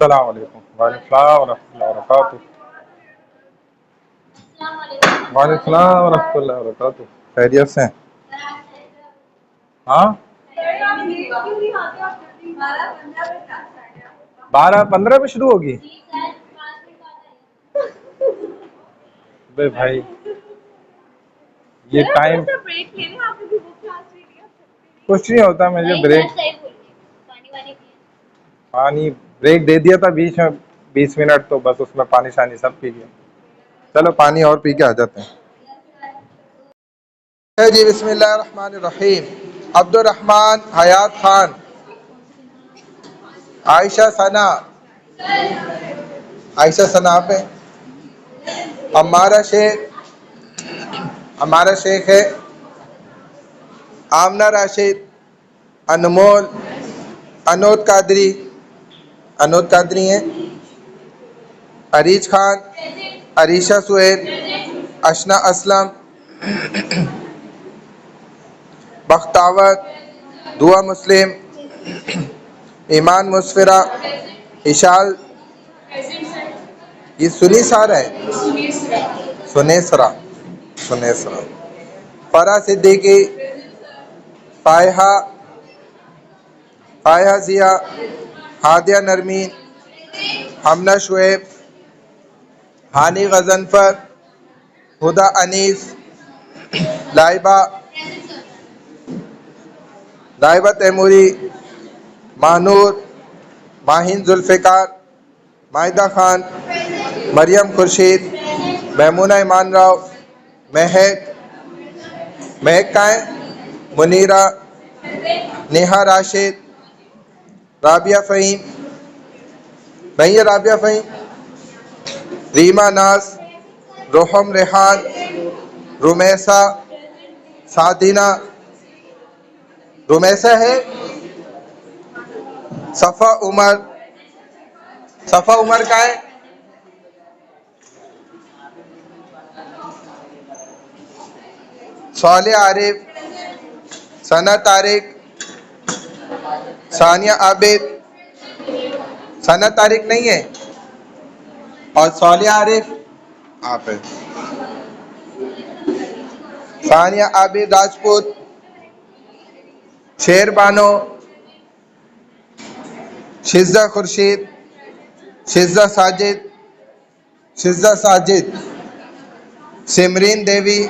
अस्सलाम वालेकुम। वालेकुम सलाम व रहमतुल्लाहि व बरकातुहू। वालेकुम सलाम व रहमतुल्लाहि व बरकातुहू। खैरियत से हैं? हाँ, 12:15 पे शुरू होगी। बे भाई, ये टाइम कुछ नहीं होता। मुझे ब्रेक, पानी ब्रेक दे दिया था बीच में 20 मिनट, तो बस उसमें पानी शानी सब पी लिया। चलो पानी और पी के आ जाते हैं जी। बिस्मिल्लाहिर्रहमानिर्रहीम। अब्दुर्रहमान हयात खान, आयशा सना, आयशा सना पे हमारा शेख है आमना राशिद, अनमोल, अनोद कादरी, अनोद कादरी हैं, अरीज खान, अरीशा सुहेल, अशना असलम, बख्तावत, दुआ मुस्लिम, ईमान मुस्फिरा, इशाल, ये सुनी सारा है, सुनेसरा, सुनेसरा, फरा सिद्दीकी, फायहा, फायहा जिया, हादिया नरमीन, हमना शुएब, हानी गजनफर, हुदा अनीस, लाइबा, लाइबा तैमूरी, मानूर, माहिन जुल्फ़िकार, माहिदा खान, मरियम खुर्शीद, महमूना ईमान राव, महक, महक का है, मुनीरा, नेहा राशिद, राबिया फ़हीम, नहीं है राबिया फ़हीम, रीमा नाज, रोहम रेहान, रुमैसा, सादिना, रुमैसा है, सफ़ा उमर, सफ़ा उमर का है, साले आरिफ, सना तारिक, सानिया आबिद, सना तारिक नहीं है, और साले आरिफ आप है, सानिया आबिद राजपूत, शेर बानो, शिज़ा खुर्शीद, शिज़ा साजिद, शिज़ा साजिद, सिमरीन देवी,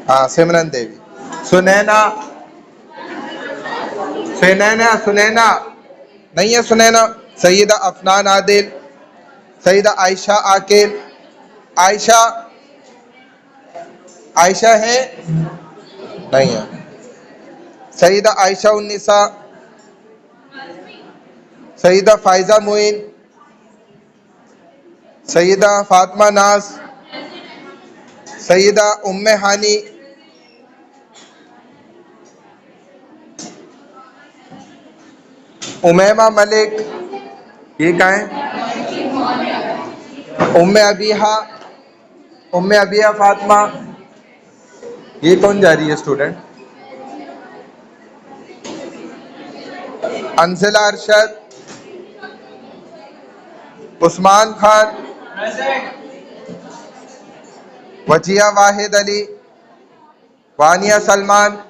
हाँ सिमरन देवी, सुनैना, सुनैना, सुनैना नहीं है, सुनैना, सईदा अफनान आदिल, सईदा आयशा आकिल, आयशा, आयशा है नहीं है, सईदा आयशा उन्निसा, सईदा फायजा मोइन, सईदा फातिमा नाज, सईदा उम्मे हानी, उमैमा मलिक, ये क्या है, उम्मे अबीहा, उम्मे अबिया फातिमा, ये कौन जा रही है स्टूडेंट, अंजिला अरशद, उस्मान खान, वजिया वाहिद अली, वानिया सलमान,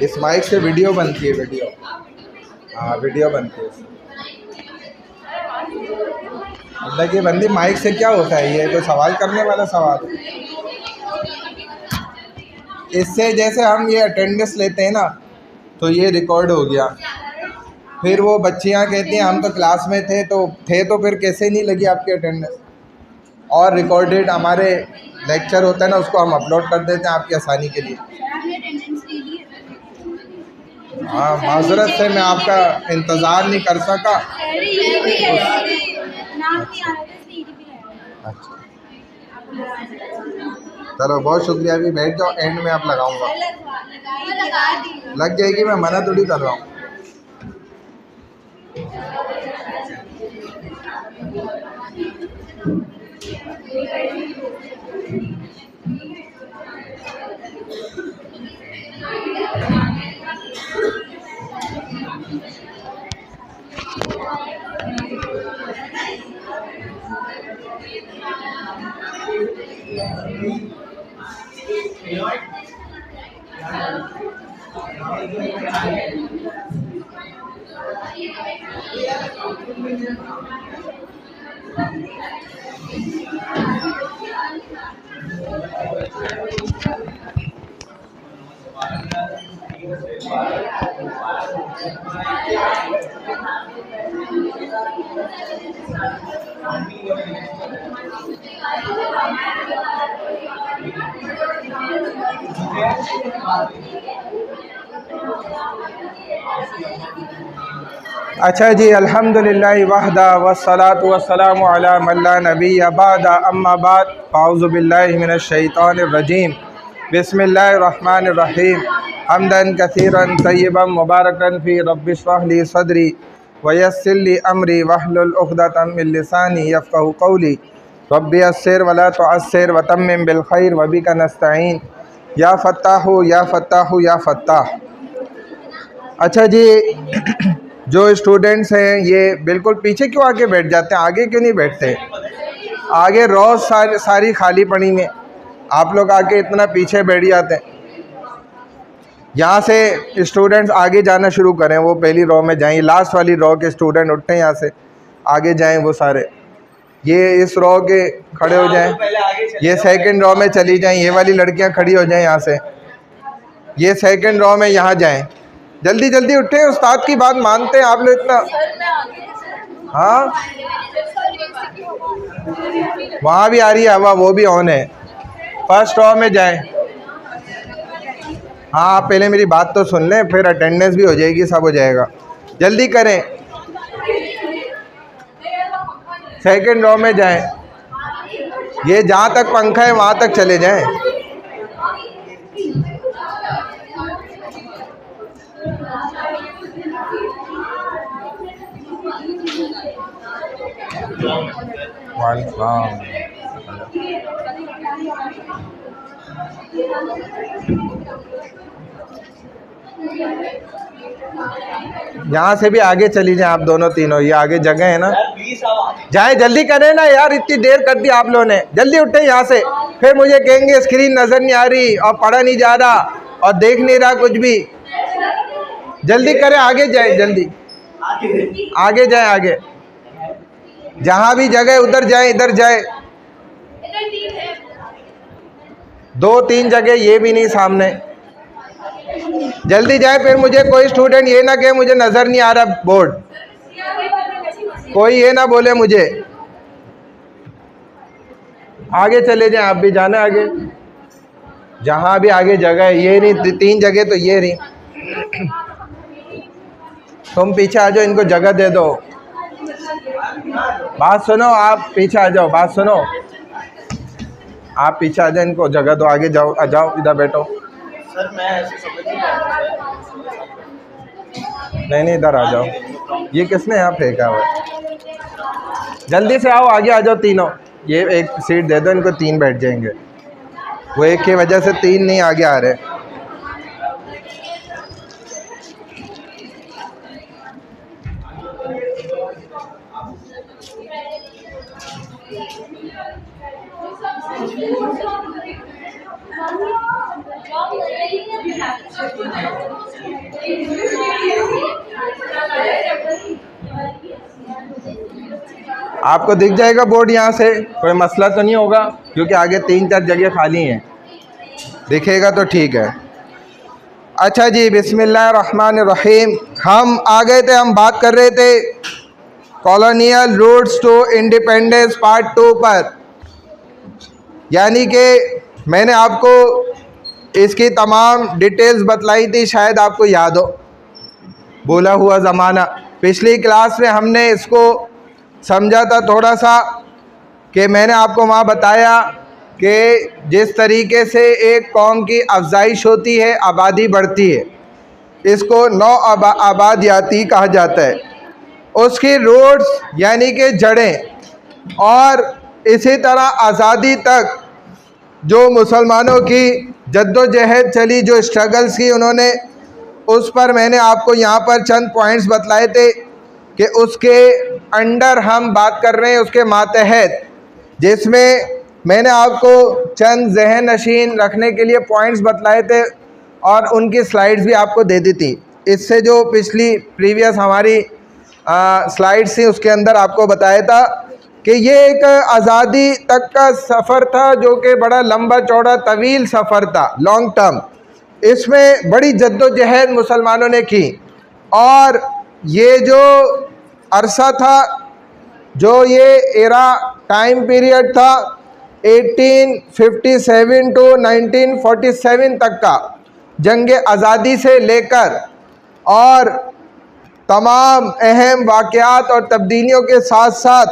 इस माइक से वीडियो बनती है, वीडियो, हाँ वीडियो बनती है। अल्लाह की बंदी, माइक से क्या होता है? ये कोई सवाल करने वाला सवाल है? इससे जैसे हम ये अटेंडेंस लेते हैं ना, तो ये रिकॉर्ड हो गया, फिर वो बच्चियां कहती हैं हम तो क्लास में थे, तो फिर कैसे नहीं लगी आपकी अटेंडेंस, और रिकॉर्डेड हमारे लेक्चर होता है ना, उसको हम अपलोड कर देते हैं आपकी आसानी के लिए। हाँ माजरत से मैं आपका इंतज़ार नहीं कर सका। अच्छा चलो बहुत शुक्रिया, अभी बैठ जाओ, एंड में आप लगाऊंगा, लग जाएगी, मैं मना थोड़ी कर रहा हूँ। अच्छा जी, अल्हम्दुलिल्लाह वहदा वस्सलातु वस्सलामु अला मन ला नबिय्य बअदा अम्मा बाद अऊज़ु बिल्लाहि मिनश शैतानिर रजीम बिस्मिल्लाहिर रहमानिर रहीम हम्दन कसीरन तय्यिबन मुबारकन फ़ी रब्बि इश्रह ली सदरी वयस्सिर ली अमरी वहलुल उक़दतम मिन लिसानी यफ़क़हू क़ौली रब्बि यस्सिर वला तुअस्सिर वतम्मिम बिल खैर वबिका नस्तईन या फ़त्ताहु या फ़त्ताहु या फ़त्ताह। अच्छा जी, जो स्टूडेंट्स हैं ये बिल्कुल पीछे क्यों आके बैठ जाते हैं, आगे क्यों नहीं बैठते? आगे रोज़ सारी खाली पड़ी में आप लोग आके इतना पीछे बैठ जाते हैं। यहाँ से स्टूडेंट्स आगे जाना शुरू करें, वो पहली रो में जाएं, लास्ट वाली रो के स्टूडेंट उठते हैं, यहाँ से आगे जाएं वो सारे, ये इस रो के खड़े हो जाएं, ये सेकंड रो में चली जाएं, ये वाली लड़कियाँ खड़ी हो जाएं यहाँ से, ये सेकंड रो में यहाँ जाएं, जल्दी जल्दी उठे, उस्ताद की बात मानते हैं आप लोग इतना। हाँ, वहाँ भी आ रही है हवा, वो भी ऑन है। फर्स्ट रो में जाएं। हाँ, आप पहले मेरी बात तो सुन लें, फिर अटेंडेंस भी हो जाएगी, सब हो जाएगा, जल्दी करें। सेकंड रो में जाएं, ये जहाँ तक पंखा है वहाँ तक चले जाएं। यहाँ से भी आगे चली जाएं आप दोनों तीनों, ये आगे जगह है ना, जाए जल्दी करें ना यार, इतनी देर कर दी आप लोगों ने, जल्दी उठे यहाँ से, फिर मुझे कहेंगे स्क्रीन नज़र नहीं आ रही और पढ़ा नहीं जा रहा और देख नहीं रहा कुछ भी। जल्दी करें, आगे जाए, जल्दी आगे जाए, आगे जहाँ भी जगह उधर जाए, इधर जाए, 2-3 जगह, ये भी नहीं सामने, जल्दी जाए। फिर मुझे कोई स्टूडेंट ये ना कहे मुझे नज़र नहीं आ रहा बोर्ड, कोई ये ना बोले मुझे। आगे चले जाएं, आप भी जाना आगे, जहाँ भी आगे जगह है, ये नहीं 3 जगह तो ये नहीं, तुम पीछे आ जाओ, इनको जगह दे दो। बात सुनो, आप पीछे आ जाओ, बात सुनो, आप पीछे आ जाओ, इनको जगह दो, आगे जाओ, आ जाओ, इधर बैठो। सर मैं ऐसे समझ नहीं, इधर आ जाओ, ये किसने यहाँ फेंका हुआ है? जल्दी से आओ, आगे आ जाओ तीनों, ये एक सीट दे दो इनको, 3 बैठ जाएंगे, वो एक की वजह से 3 नहीं आगे आ रहे। आपको दिख जाएगा बोर्ड यहाँ से, कोई मसला तो नहीं होगा, क्योंकि आगे 3-4 जगह खाली हैं, दिखेगा तो ठीक है। अच्छा जी, बिस्मिल्लाहिर्रहमानिर्रहीम। हम आ गए थे, हम बात कर रहे थे colonial roots to independence part 2 पर, यानी कि मैंने आपको इसकी तमाम डिटेल्स बतलाई थी, शायद आपको याद हो, बोला हुआ ज़माना। पिछली क्लास में हमने इसको समझा था थोड़ा सा, कि मैंने आपको वहाँ बताया कि जिस तरीके से एक कौम की अफजाइश होती है, आबादी बढ़ती है, इसको नौ आबादियाती कहा जाता है। उसकी रूट्स यानी कि जड़ें, और इसी तरह आज़ादी तक जो मुसलमानों की जद्दोजहद चली, जो स्ट्रगल्स की उन्होंने, उस पर मैंने आपको यहाँ पर चंद पॉइंट्स बतलाए थे कि उसके अंडर हम बात कर रहे हैं, उसके मातहत, जिसमें मैंने आपको चंद जहन नशीन रखने के लिए पॉइंट्स बतलाए थे। और उनकी स्लाइड्स भी आपको दे दी थी। इससे जो पिछली प्रीवियस हमारी स्लाइड्स थी उसके अंदर आपको बताया था कि ये एक आज़ादी तक का सफ़र था जो कि बड़ा लंबा चौड़ा तवील सफ़र था, लॉन्ग टर्म। इसमें बड़ी जद्दोजहद मुसलमानों ने की और ये जो अरसा था, जो ये एरा टाइम पीरियड था 1857 टू 1947 तक का, जंग आज़ादी से लेकर और तमाम अहम वाक़यात और तब्दीलियों के साथ साथ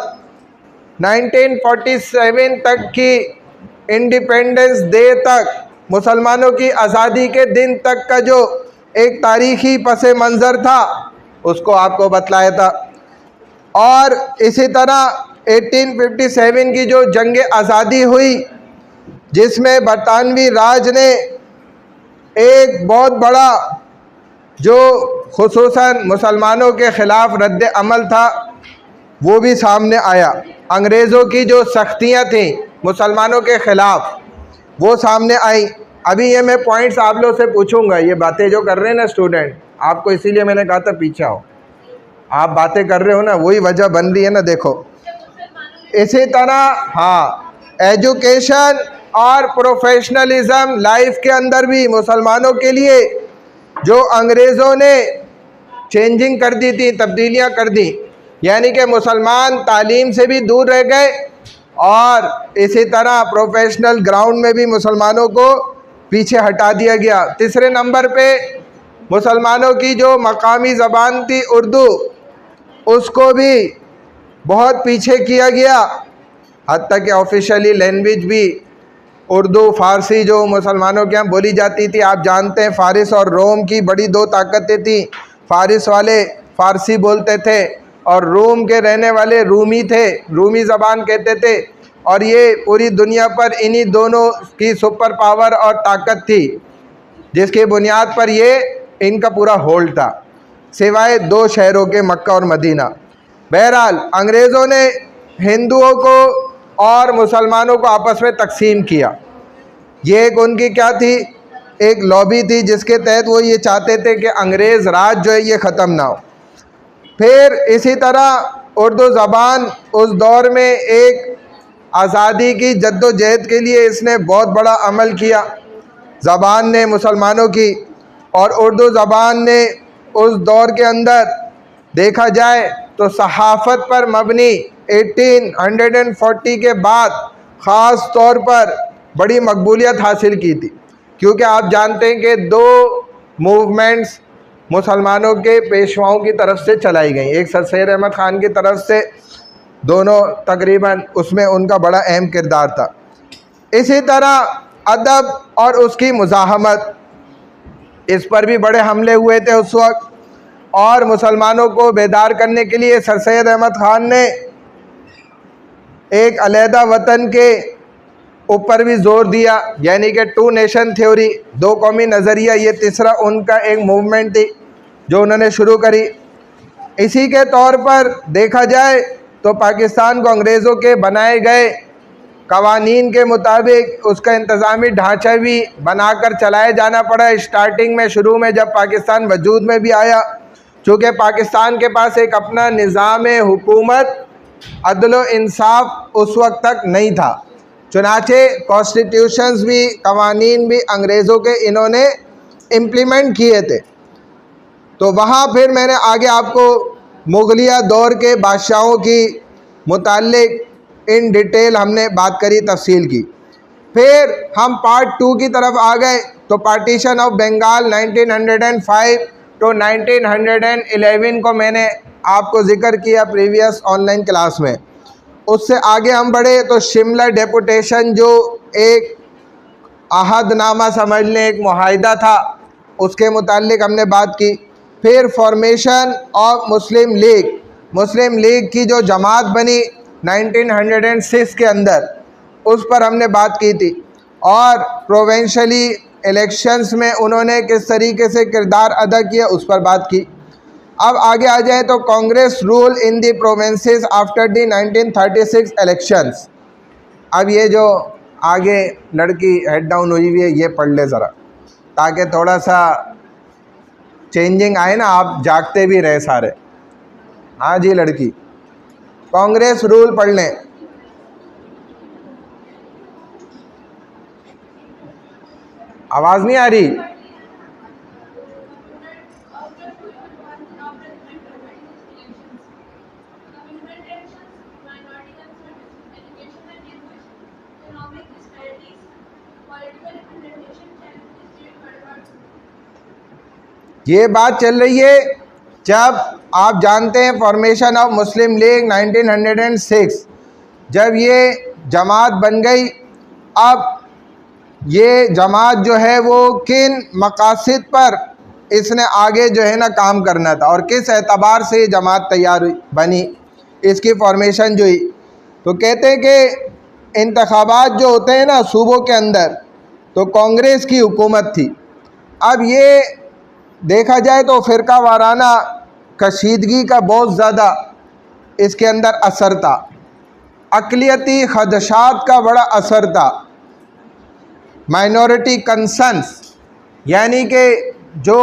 1947 तक की इंडिपेंडेंस डे तक, मुसलमानों की आज़ादी के दिन तक का जो एक तारीख़ी पस मंज़र था उसको आपको बतलाया था। और इसी तरह 1857 की जो जंग आज़ादी हुई जिसमें बरतानवी राज ने एक बहुत बड़ा जो खुसूसन मुसलमानों के ख़िलाफ़ रद्द अमल था वो भी सामने आया। अंग्रेज़ों की जो सख्तियाँ थीं मुसलमानों के ख़िलाफ़ वो सामने आई। अभी ये मैं पॉइंट्स आप लोग से पूछूंगा, ये बातें जो कर रहे हैं ना स्टूडेंट, आपको इसीलिए मैंने कहा था पीछे आओ, आप बातें कर रहे हो ना, वही वजह बन रही है ना। देखो इसी तरह हाँ, एजुकेशन और प्रोफेशनलिज्म लाइफ के अंदर भी मुसलमानों के लिए जो अंग्रेज़ों ने चेंजिंग कर दी थी, तब्दीलियाँ कर दी, यानी कि मुसलमान तालीम से भी दूर रह गए और इसी तरह प्रोफेशनल ग्राउंड में भी मुसलमानों को पीछे हटा दिया गया। तीसरे नंबर पे मुसलमानों की जो मकामी ज़बान थी उर्दू, उसको भी बहुत पीछे किया गया, हत्ता कि ऑफिशियली लैंग्वेज भी उर्दू फ़ारसी जो मुसलमानों के यहाँ बोली जाती थी। आप जानते हैं फ़ारिस और रोम की बड़ी दो ताकतें थी। फ़ारिस वाले फ़ारसी बोलते थे और रोम के रहने वाले रूमी थे, रूमी ज़बान कहते थे। और ये पूरी दुनिया पर इन्हीं दोनों की सुपर पावर और ताकत थी जिसकी बुनियाद पर ये इनका पूरा होल्ड था, सिवाय दो शहरों के, मक्का और मदीना। बहरहाल अंग्रेज़ों ने हिंदुओं को और मुसलमानों को आपस में तकसीम किया। ये एक उनकी क्या थी, एक लॉबी थी जिसके तहत वो ये चाहते थे कि अंग्रेज़ राज जो है ये ख़त्म ना हो। फिर इसी तरह उर्दू ज़बान उस दौर में एक आज़ादी की जद्दोजहद के लिए इसने बहुत बड़ा अमल किया ज़बान ने मुसलमानों की। और उर्दू ज़बान ने उस दौर के अंदर देखा जाए तो सहाफ़त पर मबनी 1840 के बाद ख़ास तौर पर बड़ी मकबूलियत हासिल की थी, क्योंकि आप जानते हैं कि दो मूवमेंट्स मुसलमानों के पेशवाओं की तरफ से चलाई गई। एक सर सैयद अहमद ख़ान की तरफ से, दोनों तकरीबन उसमें उनका बड़ा अहम किरदार था। इसी तरह अदब और उसकी मुज़ाहमत, इस पर भी बड़े हमले हुए थे उस वक्त। और मुसलमानों को बेदार करने के लिए सर सैयद अहमद ख़ान ने एक अलहदा वतन के ऊपर भी ज़ोर दिया, यानी कि टू नेशन थ्योरी, दो कौमी नज़रिया, ये तीसरा उनका एक मूवमेंट थी जो उन्होंने शुरू करी। इसी के तौर पर देखा जाए तो पाकिस्तान को अंग्रेज़ों के बनाए गए कवानीन के मुताबिक उसका इंतज़ामी ढांचा भी बनाकर चलाया जाना पड़ा। स्टार्टिंग में, शुरू में जब पाकिस्तान वजूद में भी आया, चूँकि पाकिस्तान के पास एक अपना निज़ाम हुकूमत, अदल इंसाफ उस वक्त तक नहीं था, चुनाचे कॉन्स्टिट्यूशंस भी, कवानीन भी अंग्रेज़ों के इन्होंने इम्प्लीमेंट किए थे। तो वहाँ फिर मैंने आगे आपको मुग़लिया दौर के बादशाहों की मुताल्लिक इन डिटेल हमने बात करी, तफसील की। फिर हम पार्ट 2 की तरफ आ गए तो पार्टीशन ऑफ बंगाल 1905 तो 1911 को मैंने आपको ज़िक्र किया प्रीवियस ऑनलाइन क्लास में। उससे आगे हम बढ़े तो शिमला डेपुटेशन जो एक अहदनामा समझ लें, एक मुआहिदा था, उसके मुताल्लिक हमने बात की। फिर formation of Muslim league, Muslim league की जो जमात बनी 1906 के अंदर, उस पर हमने बात की थी। और प्रोविंशली इलेक्शंस में उन्होंने किस तरीके से किरदार अदा किया उस पर बात की। अब आगे आ जाए तो Congress rule in the provinces after the 1936 elections. अब ये जो आगे लड़की हेड डाउन हुई हुई है ये पढ़ ले ज़रा, ताकि थोड़ा सा चेंजिंग आए ना, आप जागते भी रहे सारे। हाँ जी लड़की, कांग्रेस रूल पढ़ लें। आवाज़ नहीं आ रही? ये बात चल रही है जब आप जानते हैं फॉर्मेशन ऑफ मुस्लिम लीग 1906, जब ये जमात बन गई। अब ये जमात जो है वो किन मकासद पर इसने आगे जो है ना काम करना था और किस एतबार से ये जमात तैयार हुई बनी, इसकी फॉर्मेशन जो हुई। तो कहते हैं कि इंतखाबात जो होते हैं ना सूबों के अंदर, तो कांग्रेस की हुकूमत थी। अब ये देखा जाए तो फ़िरका वाराना कशीदगी का बहुत ज़्यादा इसके अंदर असर था, अक़लियती ख़दशात का बड़ा असर था, माइनॉरिटी कंसर्न्स, यानी कि जो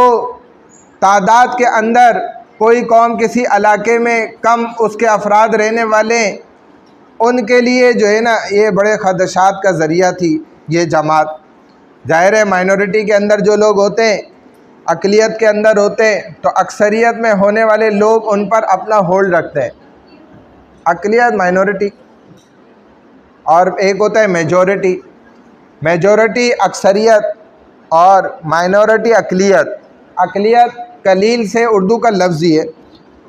तादाद के अंदर कोई कौम किसी इलाके में कम उसके अफराद रहने वाले, उनके लिए जो है ना ये बड़े ख़दशात का ज़रिया थी ये जमात। ज़ाहिर है माइनॉरिटी के अंदर जो लोग होते हैं, अक़लियत के अंदर होते हैं, तो अक्सरियत में होने वाले लोग उन पर अपना होल्ड रखते हैं। अक़लियत, माइनॉरिटी, और एक होता है मेजॉरिटी। मेजॉरिटी अक्सरियत और माइनॉरिटी अक़लियत। अक़लियत कलील से उर्दू का लफ्ज़ ही है,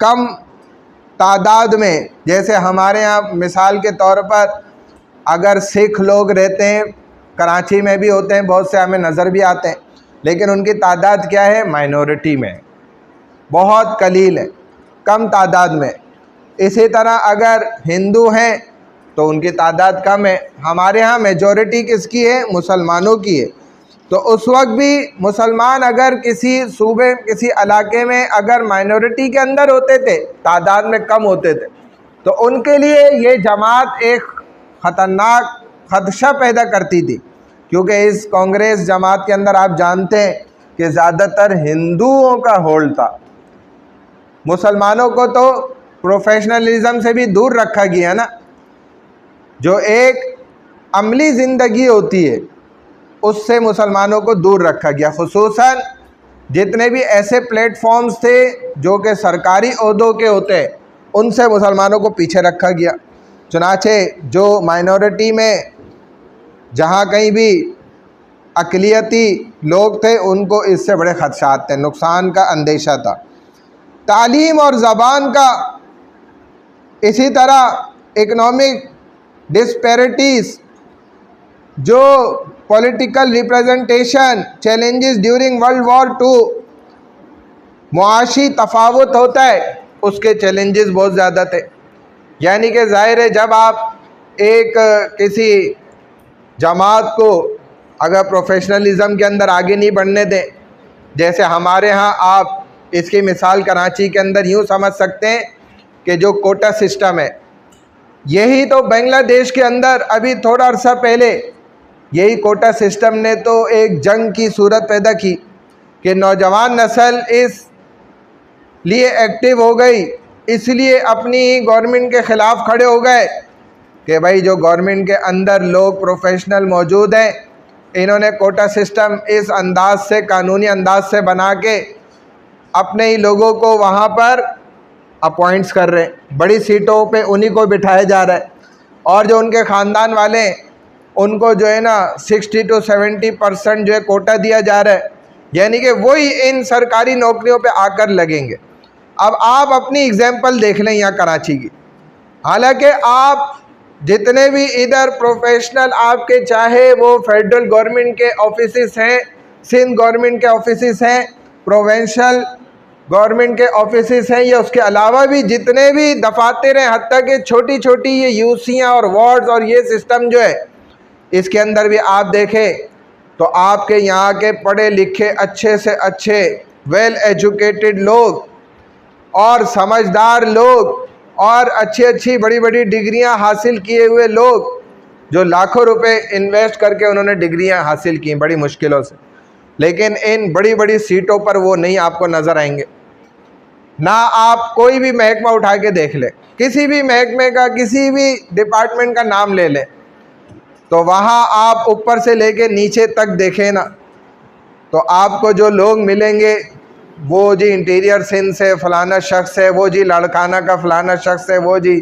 कम तादाद में। जैसे हमारे यहाँ मिसाल के तौर पर अगर सिख लोग रहते हैं, कराची में भी होते हैं बहुत से, हमें नज़र भी आते हैं, लेकिन उनकी तादाद क्या है? माइनॉरिटी में, बहुत कलील है, कम तादाद में। इसी तरह अगर हिंदू हैं तो उनकी तादाद कम है। हमारे यहाँ मेजॉरिटी किसकी है? मुसलमानों की है। तो उस वक्त भी मुसलमान अगर किसी सूबे, किसी इलाके में अगर माइनॉरिटी के अंदर होते थे, तादाद में कम होते थे, तो उनके लिए ये जमात एक ख़तरनाक खदशा पैदा करती थी, क्योंकि इस कांग्रेस जमात के अंदर आप जानते हैं कि ज़्यादातर हिंदुओं का होल्ड था। मुसलमानों को तो प्रोफेशनलिज्म से भी दूर रखा गया ना, जो एक अमली ज़िंदगी होती है उससे मुसलमानों को दूर रखा गया। खुसूसन जितने भी ऐसे प्लेटफॉर्म्स थे जो कि सरकारी ओहदों के होते हैं, उनसे मुसलमानों को पीछे रखा गया। चुनाचे जो माइनॉरिटी में जहाँ कहीं भी अक़लियती लोग थे, उनको इससे बड़े ख़दशात थे, नुकसान का अंदेशा था। तालीम और ज़बान का, इसी तरह इकनॉमिक डिस्पैरिटीज़, जो political representation challenges during world war 2, मुआशी तफावत होता है, उसके चैलेंजेस बहुत ज़्यादा थे। यानी कि ज़ाहिर है जब आप एक किसी जमात को अगर प्रोफेशनलिज़म के अंदर आगे नहीं बढ़ने दें, जैसे हमारे यहाँ आप इसकी मिसाल कराची के अंदर यूँ समझ सकते हैं कि जो कोटा सिस्टम है, यही तो बांग्लादेश के अंदर अभी थोड़ा अर्सा पहले यही कोटा सिस्टम ने तो एक जंग की सूरत पैदा की कि नौजवान नस्ल इस लिए एक्टिव हो गई, इसलिए अपनी गवर्नमेंट के ख़िलाफ़ खड़े हो गए कि भाई जो गवर्नमेंट के अंदर लोग प्रोफेशनल मौजूद हैं, इन्होंने कोटा सिस्टम इस अंदाज से, कानूनी अंदाज से बना के अपने ही लोगों को वहाँ पर अपॉइंट्स कर रहे हैं, बड़ी सीटों पे उन्हीं को बिठाया जा रहा है, और जो उनके ख़ानदान वाले हैं उनको जो है ना 60 to 70% जो है कोटा दिया जा रहा है, यानी कि वही इन सरकारी नौकरियों पे आकर लगेंगे। अब आप अपनी एग्जांपल देख लें यहाँ कराची की, हालांकि आप जितने भी इधर प्रोफेशनल आपके, चाहे वो फेडरल गवर्नमेंट के ऑफिसेस हैं, सिंध गवर्नमेंट के ऑफिसेस हैं, प्रोविंशियल गवर्नमेंट के ऑफिसेस हैं, या उसके अलावा भी जितने भी दफातर हैं, हत्ता कि छोटी छोटी ये यूसियाँ और वार्ड्स और ये सिस्टम जो है, इसके अंदर भी आप देखें तो आपके यहाँ के पढ़े लिखे अच्छे से अच्छे वेल एजुकेटेड लोग और समझदार लोग और अच्छी अच्छी बड़ी बड़ी डिग्रियां हासिल किए हुए लोग, जो लाखों रुपए इन्वेस्ट करके उन्होंने डिग्रियां हासिल की बड़ी मुश्किलों से, लेकिन इन बड़ी बड़ी सीटों पर वो नहीं आपको नज़र आएंगे। ना आप कोई भी महकमा उठा के देख लें, किसी भी महकमे का, किसी भी डिपार्टमेंट का नाम ले लें, तो वहाँ आप ऊपर से लेके नीचे तक देखें ना, तो आपको जो लोग मिलेंगे वो जी इंटीरियर सिंध से फ़लाना शख्स है, वो जी लड़काना का फ़लाना शख्स है, वो जी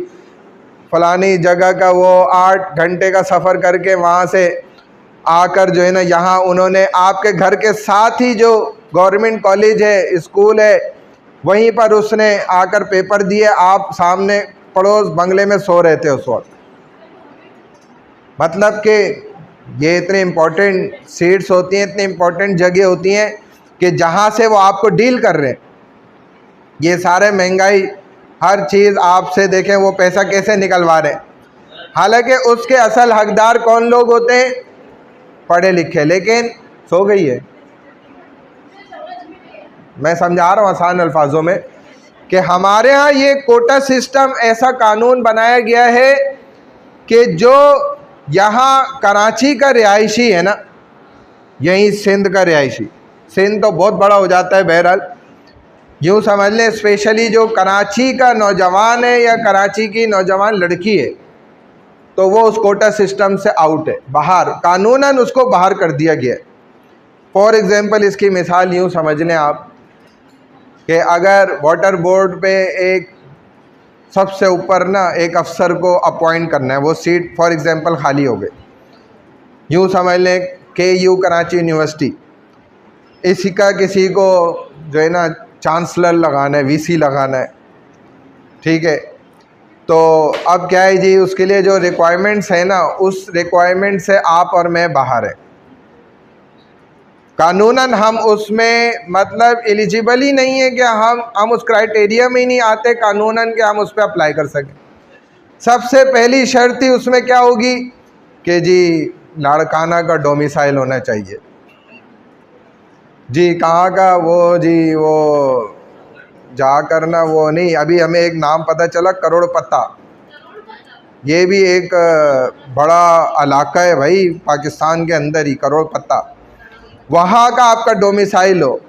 फ़लानी जगह का वो 8 घंटे का सफ़र करके वहाँ से आकर जो है ना यहाँ उन्होंने आपके घर के साथ ही जो गवर्नमेंट कॉलेज है, स्कूल है, वहीं पर उसने आकर पेपर दिए, आप सामने पड़ोस बंगले में सो रहे थे उस वक्त। मतलब कि ये इतने इम्पोर्टेंट सीट्स होती हैं, इतनी इम्पोर्टेंट जगह होती हैं कि जहाँ से वो आपको डील कर रहे हैं। ये सारे महंगाई हर चीज़ आपसे देखें वो पैसा कैसे निकलवा रहे हैं, हालांकि उसके असल हकदार कौन लोग होते हैं? पढ़े लिखे। लेकिन सो गई है, मैं समझा रहा हूँ आसान अल्फाजों में कि हमारे यहाँ ये कोटा सिस्टम ऐसा कानून बनाया गया है कि जो यहाँ कराची का रिहायशी है ना, यहीं सिंध का रिहायशी, सिंध तो बहुत बड़ा हो जाता है, बहरहाल यूँ समझ लें स्पेशली जो कराची का नौजवान है या कराची की नौजवान लड़की है, तो वो उस कोटा सिस्टम से आउट है, बाहर, कानूनन उसको बाहर कर दिया गया है। फॉर एग्ज़ाम्पल इसकी मिसाल यूँ समझ लें आप कि अगर वाटर बोर्ड पे एक सबसे ऊपर ना एक अफसर को अपॉइंट करना है, वो सीट फॉर एग्ज़ाम्पल खाली हो गई, यूँ समझ लें KU कराची यूनिवर्सिटी, इसी का किसी को जो है ना चांसलर लगाना है, VC लगाना है, ठीक है। तो अब क्या है जी, उसके लिए जो रिक्वायरमेंट्स है ना, उस रिक्वायरमेंट से आप और मैं बाहर हैं, कानूनन हम उसमें मतलब एलिजिबल ही नहीं है कि हम उस क्राइटेरिया में ही नहीं आते कानूनन कि हम उस पर अप्लाई कर सकें। सबसे पहली शर्त ही उसमें क्या होगी कि जी लाड़काना का डोमिसाइल होना चाहिए। जी कहाँ का? वो जी वो जाकर ना वो नहीं, अभी हमें एक नाम पता चला, करोड़पत्ता, ये भी एक बड़ा इलाका है भाई पाकिस्तान के अंदर ही, करोड़पत्ता, वहाँ का आपका डोमिसाइल हो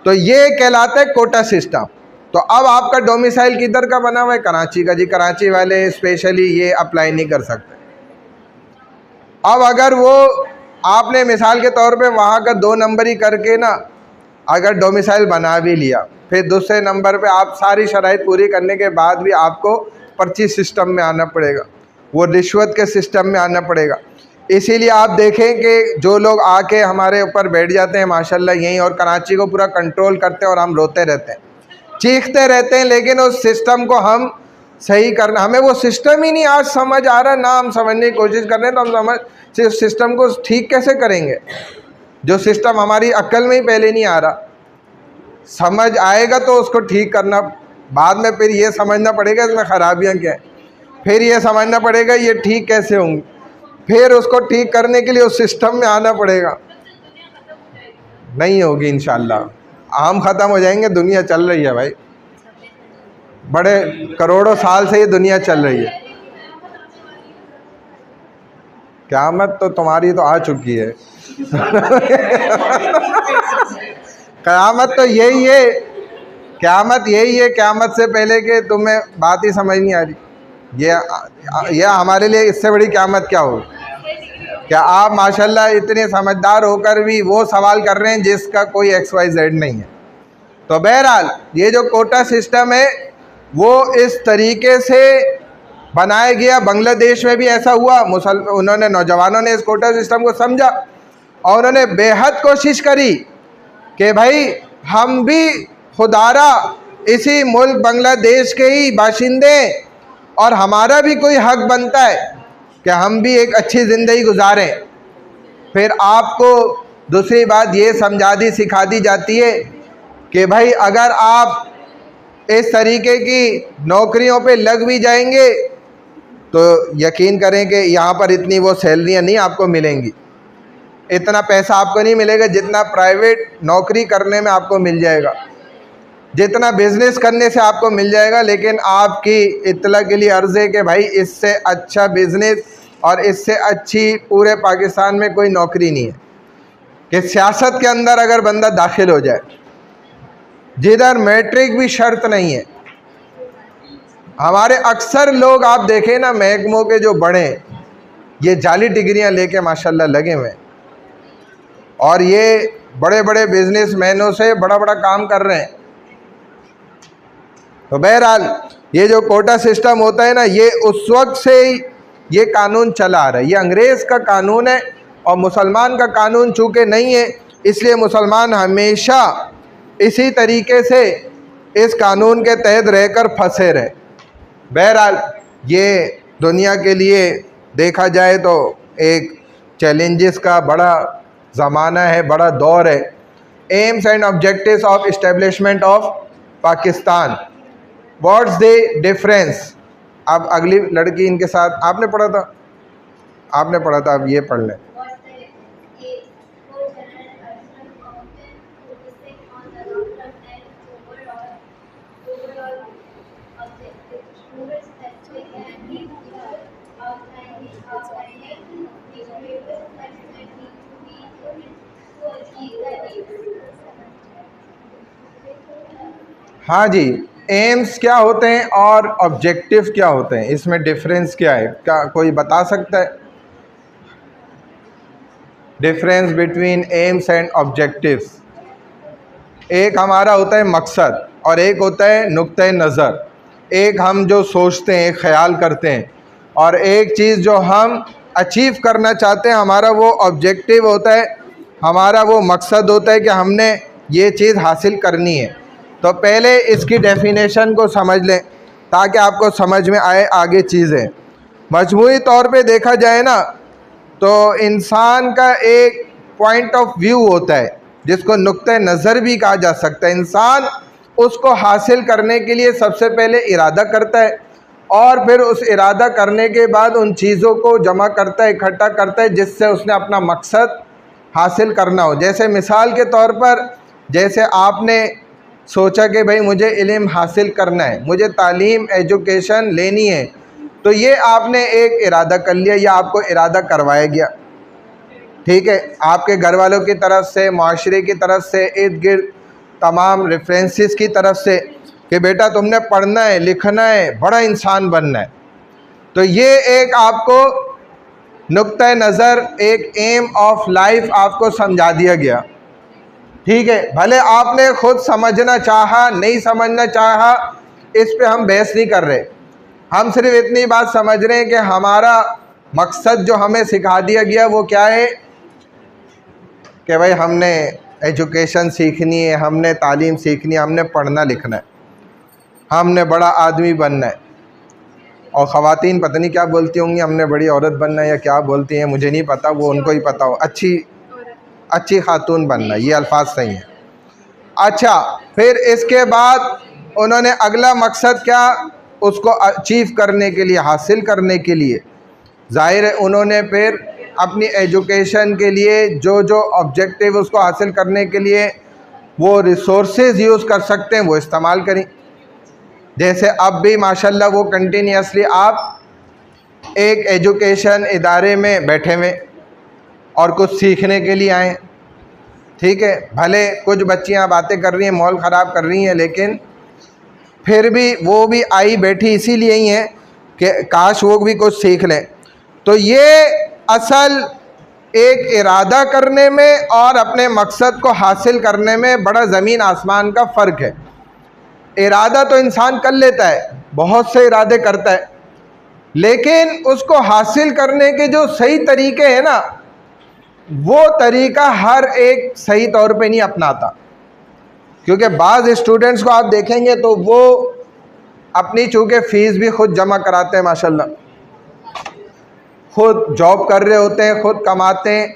तो ये कहलाता है कोटा सिस्टम। तो अब आपका डोमिसाइल किधर का बना हुआ है? कराची का। जी कराची वाले स्पेशली ये अप्लाई नहीं कर सकते। अब अगर वो आपने मिसाल के तौर पे वहाँ का 2 नंबरी करके ना अगर डोमिसाइल बना भी लिया, फिर दूसरे नंबर पे आप सारी शराइत पूरी करने के बाद भी आपको पर्ची सिस्टम में आना पड़ेगा, वो रिश्वत के सिस्टम में आना पड़ेगा। इसीलिए आप देखें कि जो लोग आके हमारे ऊपर बैठ जाते हैं माशाल्लाह यहीं, और कराची को पूरा कंट्रोल करते हैं, और हम रोते रहते हैं, चीखते रहते हैं, लेकिन उस सिस्टम को हम सही करना, हमें वो सिस्टम ही नहीं आज समझ आ रहा, ना हम समझने की कोशिश कर रहे हैं, तो हम समझ सिस्टम को ठीक कैसे करेंगे जो सिस्टम हमारी अक्ल में ही पहले नहीं आ रहा। समझ आएगा तो उसको ठीक करना, बाद में फिर ये समझना पड़ेगा इसमें ख़राबियाँ क्या हैं, फिर ये समझना पड़ेगा ये ठीक कैसे होंगी, फिर उसको ठीक करने के लिए उस सिस्टम में आना पड़ेगा। नहीं होगी इंशाअल्लाह। आम ख़त्म हो जाएंगे, दुनिया चल रही है भाई, बड़े करोड़ों साल से ये दुनिया चल रही है। क़यामत तो तुम्हारी तो आ चुकी है क़यामत तो यही है, क़यामत यही है, क़यामत से पहले के तुम्हें बात ही समझ नहीं आ रही। ये हमारे लिए इससे बड़ी क़यामत क्या होगी? क्या आप माशाल्लाह इतने समझदार होकर भी वो सवाल कर रहे हैं जिसका कोई XYZ नहीं है। तो बहरहाल ये जो कोटा सिस्टम है वो इस तरीके से बनाया गया। बांग्लादेश में भी ऐसा हुआ, उन्होंने नौजवानों ने इस कोटा सिस्टम को समझा और उन्होंने बेहद कोशिश करी कि भाई हम भी खुदारा इसी मुल्क बांग्लादेश के ही बाशिंदे और हमारा भी कोई हक बनता है कि हम भी एक अच्छी ज़िंदगी गुजारें। फिर आपको दूसरी बात ये समझा दी सिखा दी जाती है कि भाई अगर आप इस तरीके की नौकरियों पे लग भी जाएंगे तो यकीन करें कि यहाँ पर इतनी वो सैलरियाँ नहीं आपको मिलेंगी, इतना पैसा आपको नहीं मिलेगा जितना प्राइवेट नौकरी करने में आपको मिल जाएगा, जितना बिज़नेस करने से आपको मिल जाएगा। लेकिन आपकी इत्तला के लिए अर्ज़ है कि भाई इससे अच्छा बिज़नेस और इससे अच्छी पूरे पाकिस्तान में कोई नौकरी नहीं है। कि सियासत के अंदर अगर बंदा दाखिल हो जाए, जिधर मैट्रिक भी शर्त नहीं है। हमारे अक्सर लोग आप देखें ना, महकमों के जो बड़े, ये जाली डिग्रियां लेके माशाल्लाह लगे हुए, और ये बड़े बड़े बिजनेसमैनों से बड़ा बड़ा काम कर रहे हैं। तो बहरहाल ये जो कोटा सिस्टम होता है ना, ये उस वक्त से ही ये कानून चला आ रहा है। ये अंग्रेज़ का कानून है, और मुसलमान का कानून चूँकि नहीं है, इसलिए मुसलमान हमेशा इसी तरीके से इस कानून के तहत रहकर फंसे रहे। बहरहाल ये दुनिया के लिए देखा जाए तो एक चैलेंजेस का बड़ा ज़माना है, बड़ा दौर है। AIIMS and objectives of establishment of Pakistan, what's the difference. अब अगली लड़की इनके साथ, आपने पढ़ा था, अब ये पढ़ लें। हाँ जी, एम्स क्या होते हैं और ऑब्जेक्टिव क्या होते हैं, इसमें डिफरेंस क्या है? क्या कोई बता सकता है difference between AIIMS and objectives? एक हमारा होता है मकसद, और एक होता है नुक्ते नज़र। एक हम जो सोचते हैं, ख्याल करते हैं, और एक चीज़ जो हम अचीव करना चाहते हैं, हमारा वो ऑब्जेक्टिव होता है, हमारा वो मकसद होता है कि हमने ये चीज़ हासिल करनी है। तो पहले इसकी डेफिनेशन को समझ लें ताकि आपको समझ में आए आगे चीज़ें। मजमूई तौर पे देखा जाए ना, तो इंसान का एक पॉइंट ऑफ व्यू होता है जिसको नुक्ते नज़र भी कहा जा सकता है। इंसान उसको हासिल करने के लिए सबसे पहले इरादा करता है, और फिर उस इरादा करने के बाद उन चीज़ों को जमा करता है, इकट्ठा करता है, जिससे उसने अपना मकसद हासिल करना हो। जैसे मिसाल के तौर पर, जैसे आपने सोचा कि भाई मुझे इल्म हासिल करना है, मुझे तालीम एजुकेशन लेनी है, तो ये आपने एक इरादा कर लिया या आपको इरादा करवाया गया, ठीक है, आपके घर वालों की तरफ से, माशरे की तरफ से, इर्द गिर्द तमाम रेफरेंसेस की तरफ से कि बेटा तुमने पढ़ना है, लिखना है, बड़ा इंसान बनना है। तो ये एक आपको नुक्ता नज़र, एक एम ऑफ लाइफ आपको समझा दिया गया, ठीक है। भले आपने खुद समझना चाहा, नहीं समझना चाहा, इस पे हम बहस नहीं कर रहे। हम सिर्फ इतनी बात समझ रहे हैं कि हमारा मकसद जो हमें सिखा दिया गया वो क्या है कि भाई हमने एजुकेशन सीखनी है, हमने तालीम सीखनी है, हमने पढ़ना लिखना है, हमने बड़ा आदमी बनना है। और ख़वातीन पता नहीं क्या बोलती होंगी, हमने बड़ी औरत बनना है या क्या बोलती हैं, मुझे नहीं पता, वो उनको ही पता हो। अच्छी खातून बनना, ये अल्फाज सही है। अच्छा, फिर इसके बाद उन्होंने अगला मकसद क्या, उसको अचीव करने के लिए, हासिल करने के लिए, ज़ाहिर है उन्होंने फिर अपनी एजुकेशन के लिए जो ऑब्जेक्टिव उसको हासिल करने के लिए वो रिसोर्सेज यूज़ कर सकते हैं वो इस्तेमाल करें। जैसे अब भी माशाल्लाह वो कंटिन्यूसली आप एक एजुकेशन इदारे में बैठे हुए और कुछ सीखने के लिए आए, ठीक है। भले कुछ बच्चियां बातें कर रही हैं, माहौल ख़राब कर रही हैं, लेकिन फिर भी वो भी आई बैठी इसीलिए ही हैं कि काश वो भी कुछ सीख लें। तो ये असल एक इरादा करने में और अपने मकसद को हासिल करने में बड़ा ज़मीन आसमान का फ़र्क है। इरादा तो इंसान कर लेता है, बहुत से इरादे करता है, लेकिन उसको हासिल करने के जो सही तरीके हैं ना, वो तरीका हर एक सही तौर पे नहीं अपनाता। क्योंकि बाज़ स्टूडेंट्स को आप देखेंगे तो वो अपनी चूँकि फ़ीस भी खुद जमा कराते हैं, माशाल्लाह, खुद जॉब कर रहे होते हैं, खुद कमाते हैं,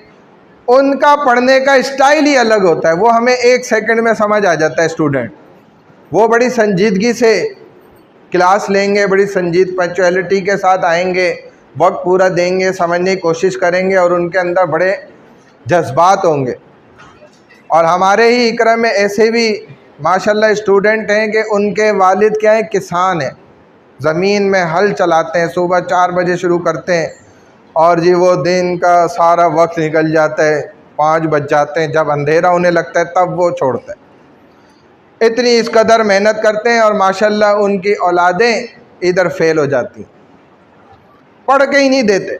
उनका पढ़ने का स्टाइल ही अलग होता है। वो हमें एक सेकंड में समझ आ जाता है स्टूडेंट। वो बड़ी संजीदगी से क्लास लेंगे, बड़ी संजीद पंक्चुअलिटी के साथ आएंगे, वक्त पूरा देंगे, समझने की कोशिश करेंगे, और उनके अंदर बड़े जज्बात होंगे। और हमारे ही इकरा में ऐसे भी माशाल्लाह स्टूडेंट हैं कि उनके वालिद क्या हैं, किसान हैं, ज़मीन में हल चलाते हैं, सुबह 4 बजे शुरू करते हैं और जी वो दिन का सारा वक्त निकल जाता है 5 बज जाते हैं, जब अंधेरा होने लगता है तब वो छोड़ते हैं। इतनी इस कदर मेहनत करते हैं और माशाल्लाह उनकी औलादें इधर फेल हो जाती, पढ़ के ही नहीं देते।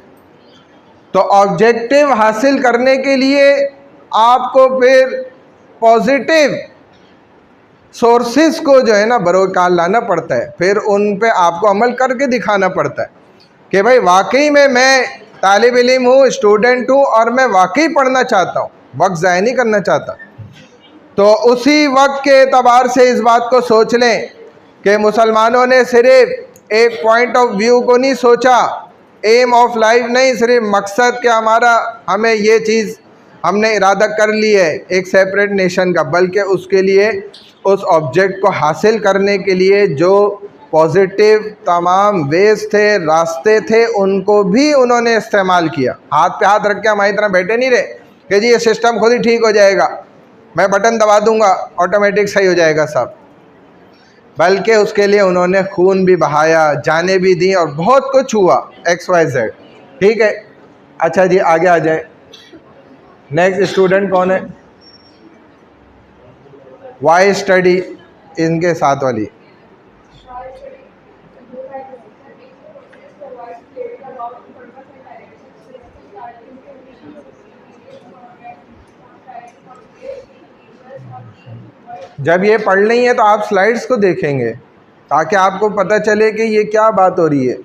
तो ऑब्जेक्टिव हासिल करने के लिए आपको फिर पॉजिटिव सोर्सेस को जो है ना बरोकार लाना पड़ता है, फिर उन पे आपको अमल करके दिखाना पड़ता है कि भाई वाकई में मैं तालिब इल्म हूँ, स्टूडेंट हूँ और मैं वाकई पढ़ना चाहता हूँ, वक्त ज़ाया नहीं करना चाहता। तो उसी वक्त के एतबार से इस बात को सोच लें कि मुसलमानों ने सिर्फ एक पॉइंट ऑफ व्यू को नहीं सोचा, एम ऑफ लाइफ नहीं, सिर्फ मकसद कि हमें ये चीज़ हमने इरादा कर ली है एक सेपरेट नेशन का, बल्कि उसके लिए उस ऑब्जेक्ट को हासिल करने के लिए जो पॉजिटिव तमाम वेज थे, रास्ते थे, उनको भी उन्होंने इस्तेमाल किया। हाथ पे हाथ रख के हमारी तरह बैठे नहीं रहे कि जी ये सिस्टम खुद ही ठीक हो जाएगा, मैं बटन दबा दूंगा ऑटोमेटिक सही हो जाएगा सब, बल्कि उसके लिए उन्होंने खून भी बहाया, जानें भी दी और बहुत कुछ हुआ XYZ। ठीक है, अच्छा जी आगे आ जाए। नेक्स्ट स्टूडेंट कौन है? वाई स्टडी इनके साथ वाली। जब ये पढ़ रही है तो आप स्लाइड्स को देखेंगे ताकि आपको पता चले कि ये क्या बात हो रही है।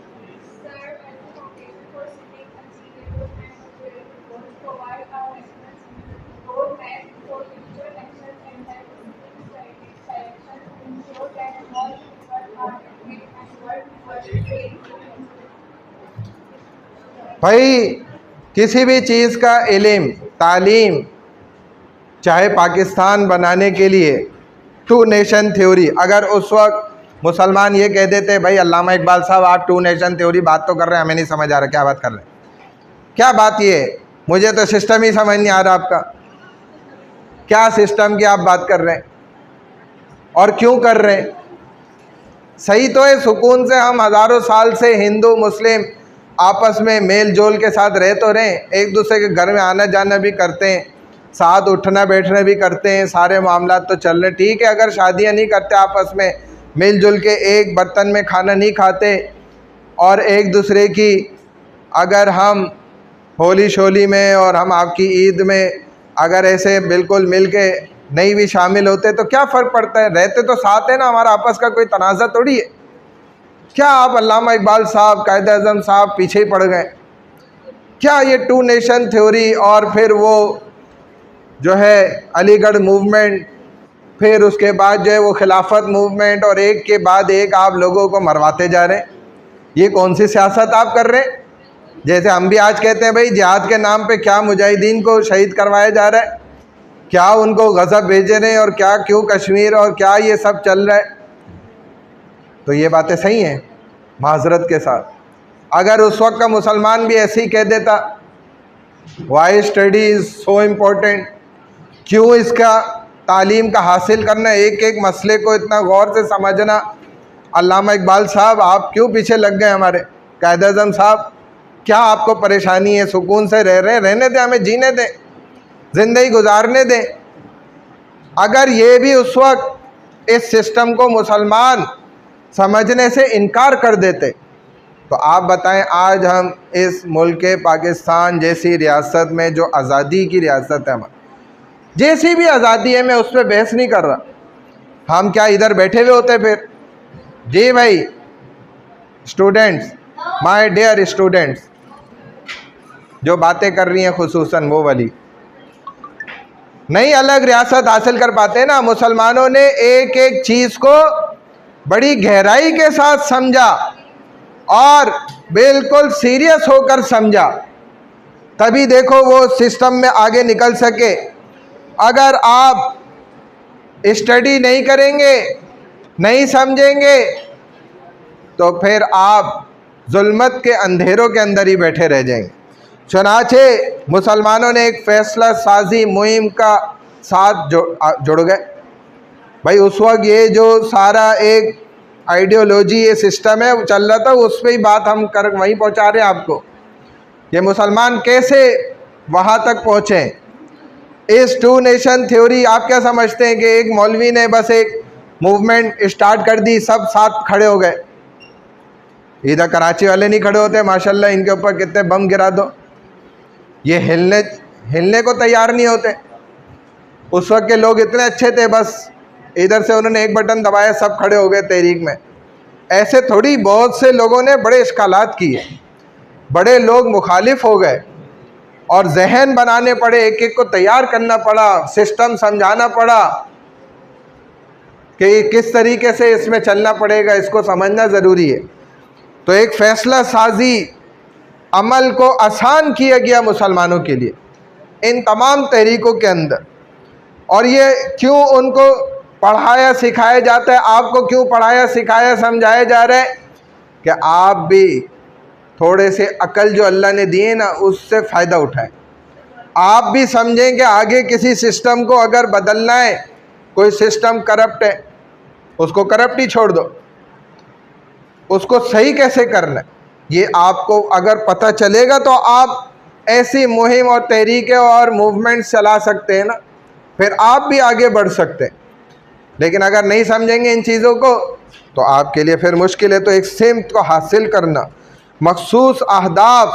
भाई किसी भी चीज़ का इल्म, तालीम, चाहे पाकिस्तान बनाने के लिए 2 नेशन थ्योरी, अगर उस वक्त मुसलमान ये कह देते भाई अल्लामा इकबाल साहब आप 2 नेशन थ्योरी बात तो कर रहे हैं, हमें नहीं समझ आ रहा क्या बात कर रहे हैं, क्या बात ये है, मुझे तो सिस्टम ही समझ नहीं आ रहा आपका, क्या सिस्टम की आप बात कर रहे हैं और क्यों कर रहे हैं? सही तो है, सुकून से हम हज़ारों साल से हिंदू मुस्लिम आपस में मेल जोल के साथ रह तो रहे, एक दूसरे के घर में आना जाना भी करते हैं, साथ उठना बैठना भी करते हैं, सारे मामला तो चल रहे। ठीक है, अगर शादियां नहीं करते आपस में मिलजुल के, एक बर्तन में खाना नहीं खाते और एक दूसरे की, अगर हम होली शोली में और हम आपकी ईद में अगर ऐसे बिल्कुल मिल के नहीं भी शामिल होते तो क्या फ़र्क पड़ता है? रहते तो साथ है ना, हमारा आपस का कोई तनाज़ा थोड़ी है। क्या आप अल्लामा इकबाल साहब, कायद आज़म साहब पीछे ही पड़ गए? क्या ये 2 नेशन थ्योरी और फिर वो जो है अलीगढ़ मूवमेंट, फिर उसके बाद जो है वो खिलाफत मूवमेंट, और एक के बाद एक आप लोगों को मरवाते जा रहे हैं, ये कौन सी सियासत आप कर रहे हैं? जैसे हम भी आज कहते हैं भाई जिहाद के नाम पे क्या मुजाहिदीन को शहीद करवाया जा रहा है, क्या उनको गज़ब भेजे रहे हैं और क्या क्यों कश्मीर और क्या ये सब चल रहा है। तो ये बातें सही हैं माजरत के साथ। अगर उस वक्त का मुसलमान भी ऐसे ही कह देता why study is so important, क्यों इसका तालीम का हासिल करना, एक एक मसले को इतना गौर से समझना, अल्लामा इकबाल साहब आप क्यों पीछे लग गए हमारे, कायद आज़म साहब क्या आपको परेशानी है, सुकून से रह रहे हैं, रहने दें, हमें जीने दें, ज़िंदगी गुजारने दें। अगर ये भी उस वक्त इस सिस्टम को मुसलमान समझने से इनकार कर देते तो आप बताएं आज हम इस मुल्क पाकिस्तान जैसी रियासत में, जो आज़ादी की रियासत है हमारी, जैसी भी आज़ादी है, मैं उस पर बहस नहीं कर रहा, हम क्या इधर बैठे हुए होते फिर? जी भाई स्टूडेंट्स, माय डियर स्टूडेंट्स, जो बातें कर रही हैं खुसूसन वो वाली नहीं अलग रियासत हासिल कर पाते ना। मुसलमानों ने एक एक चीज़ को बड़ी गहराई के साथ समझा और बिल्कुल सीरियस होकर समझा, तभी देखो वो सिस्टम में आगे निकल सके। अगर आप स्टडी नहीं करेंगे, नहीं समझेंगे, तो फिर आप जुल्मत के अंधेरों के अंदर ही बैठे रह जाएंगे। चुनाचे मुसलमानों ने एक फैसला साजी मुहिम का साथ जुड़ गए। भाई उस वक्त ये जो सारा एक आइडियोलॉजी, ये सिस्टम है वो चल रहा था, उस पर ही बात हम कर वहीं पहुंचा रहे हैं आपको, ये मुसलमान कैसे वहाँ तक पहुँचे। इस टू नेशन थ्योरी आप क्या समझते हैं कि एक मौलवी ने बस एक मूवमेंट स्टार्ट कर दी, सब साथ खड़े हो गए? इधर कराची वाले नहीं खड़े होते, माशाल्लाह इनके ऊपर कितने बम गिरा दो, ये हिलने को तैयार नहीं होते। उस वक्त के लोग इतने अच्छे थे, बस इधर से उन्होंने एक बटन दबाया, सब खड़े हो गए तहरीक में। ऐसे थोड़ी, बहुत से लोगों ने बड़े इश्कालात किए, बड़े लोग मुखालिफ हो गए और जहन बनाने पड़े, एक एक को तैयार करना पड़ा, सिस्टम समझाना पड़ा कि किस तरीके से इसमें चलना पड़ेगा, इसको समझना ज़रूरी है। तो एक फ़ैसला साजी अमल को आसान किया गया मुसलमानों के लिए इन तमाम तहरीकों के अंदर। और ये क्यों उनको पढ़ाया सिखाया जाता है, आपको क्यों पढ़ाया सिखाया समझाया जा रहा है कि आप भी थोड़े से अकल जो अल्लाह ने दिए ना, उससे फ़ायदा उठाएं। आप भी समझें कि आगे किसी सिस्टम को अगर बदलना है, कोई सिस्टम करप्ट है, उसको करप्ट ही छोड़ दो, उसको सही कैसे करना है ये आपको अगर पता चलेगा तो आप ऐसी मुहिम और तहरीकें और मूवमेंट चला सकते हैं ना, फिर आप भी आगे बढ़ सकते हैं। लेकिन अगर नहीं समझेंगे इन चीज़ों को तो आपके लिए फिर मुश्किल है। तो एक सिमत को हासिल करना, मखसूस अहदाफ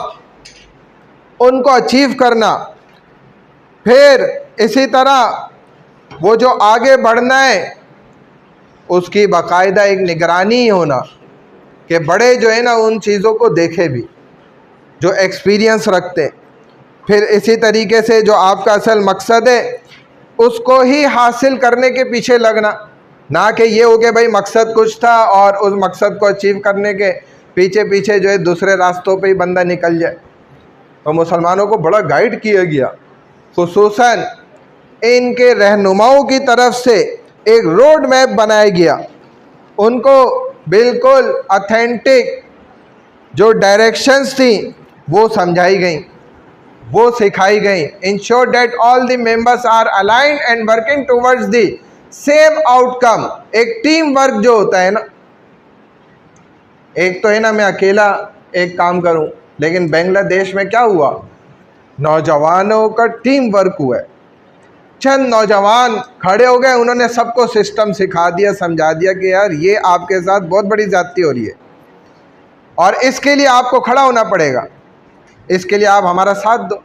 उनको अचीव करना, फिर इसी तरह वो जो आगे बढ़ना है उसकी बाकायदा एक निगरानी होना कि बड़े जो है ना उन चीज़ों को देखे भी, जो एक्सपीरियंस रखते। फिर इसी तरीके से जो आपका असल मकसद है उसको ही हासिल करने के पीछे लगना, ना कि ये हो गया भाई मकसद कुछ था और उस मकसद को अचीव करने के पीछे पीछे जो है दूसरे रास्तों पे ही बंदा निकल जाए। तो मुसलमानों को बड़ा गाइड किया गया, खुसूसन इनके रहनुमाओं की तरफ से एक रोड मैप बनाया गया, उनको बिल्कुल ऑथेंटिक जो डायरेक्शंस थी वो समझाई गई, वो सिखाई गई। Ensure that all the members are aligned and working towards the same outcome. एक टीम वर्क जो होता है ना, एक तो है ना मैं अकेला एक काम करूं, लेकिन बांग्लादेश में क्या हुआ, नौजवानों का टीम वर्क हुआ है। चंद नौजवान खड़े हो गए, उन्होंने सबको सिस्टम सिखा दिया, समझा दिया कि यार ये आपके साथ बहुत बड़ी ज्यादती हो रही है और इसके लिए आपको खड़ा होना पड़ेगा, इसके लिए आप हमारा साथ दो।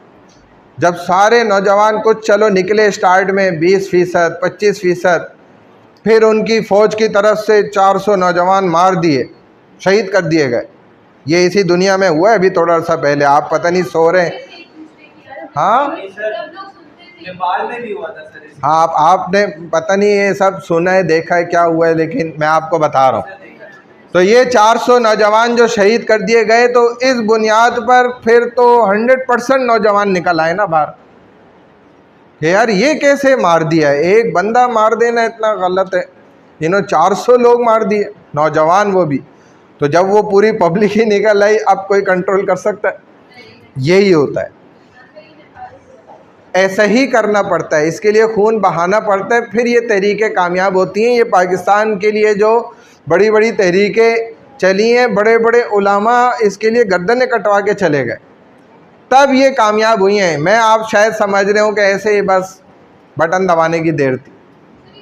जब सारे नौजवान कुछ चलो निकले स्टार्ट में 20%, 25%, फिर उनकी फ़ौज की तरफ से 400 नौजवान मार दिए, शहीद कर दिए गए। ये इसी दुनिया में हुआ है अभी थोड़ा सा पहले, आप पता नहीं सो रहे हैं। हाँ नेपाल में भी हुआ था सर। हाँ, आपने पता नहीं ये सब सुना है, देखा है, क्या हुआ है, लेकिन मैं आपको बता रहा हूँ। तो ये 400 नौजवान जो शहीद कर दिए गए, तो इस बुनियाद पर फिर तो 100% नौजवान निकल आए ना बाहर कि यार ये कैसे मार दिया है, एक बंदा मार देना इतना गलत है, इन्होंने 400 लोग मार दिए, नौजवान वो भी। तो जब वो पूरी पब्लिक ही निकल आई, अब कोई कंट्रोल कर सकता है? यही होता है, ऐसा ही करना पड़ता है, इसके लिए खून बहाना पड़ता है, फिर ये तहरीकें कामयाब होती हैं। ये पाकिस्तान के लिए जो बड़ी बड़ी तहरीकें चली हैं, बड़े बड़े उलामा इसके लिए गर्दनें कटवा के चले गए, तब ये कामयाब हुई हैं। मैं आप शायद समझ रहे हो कि ऐसे ही बस बटन दबाने की देर थी,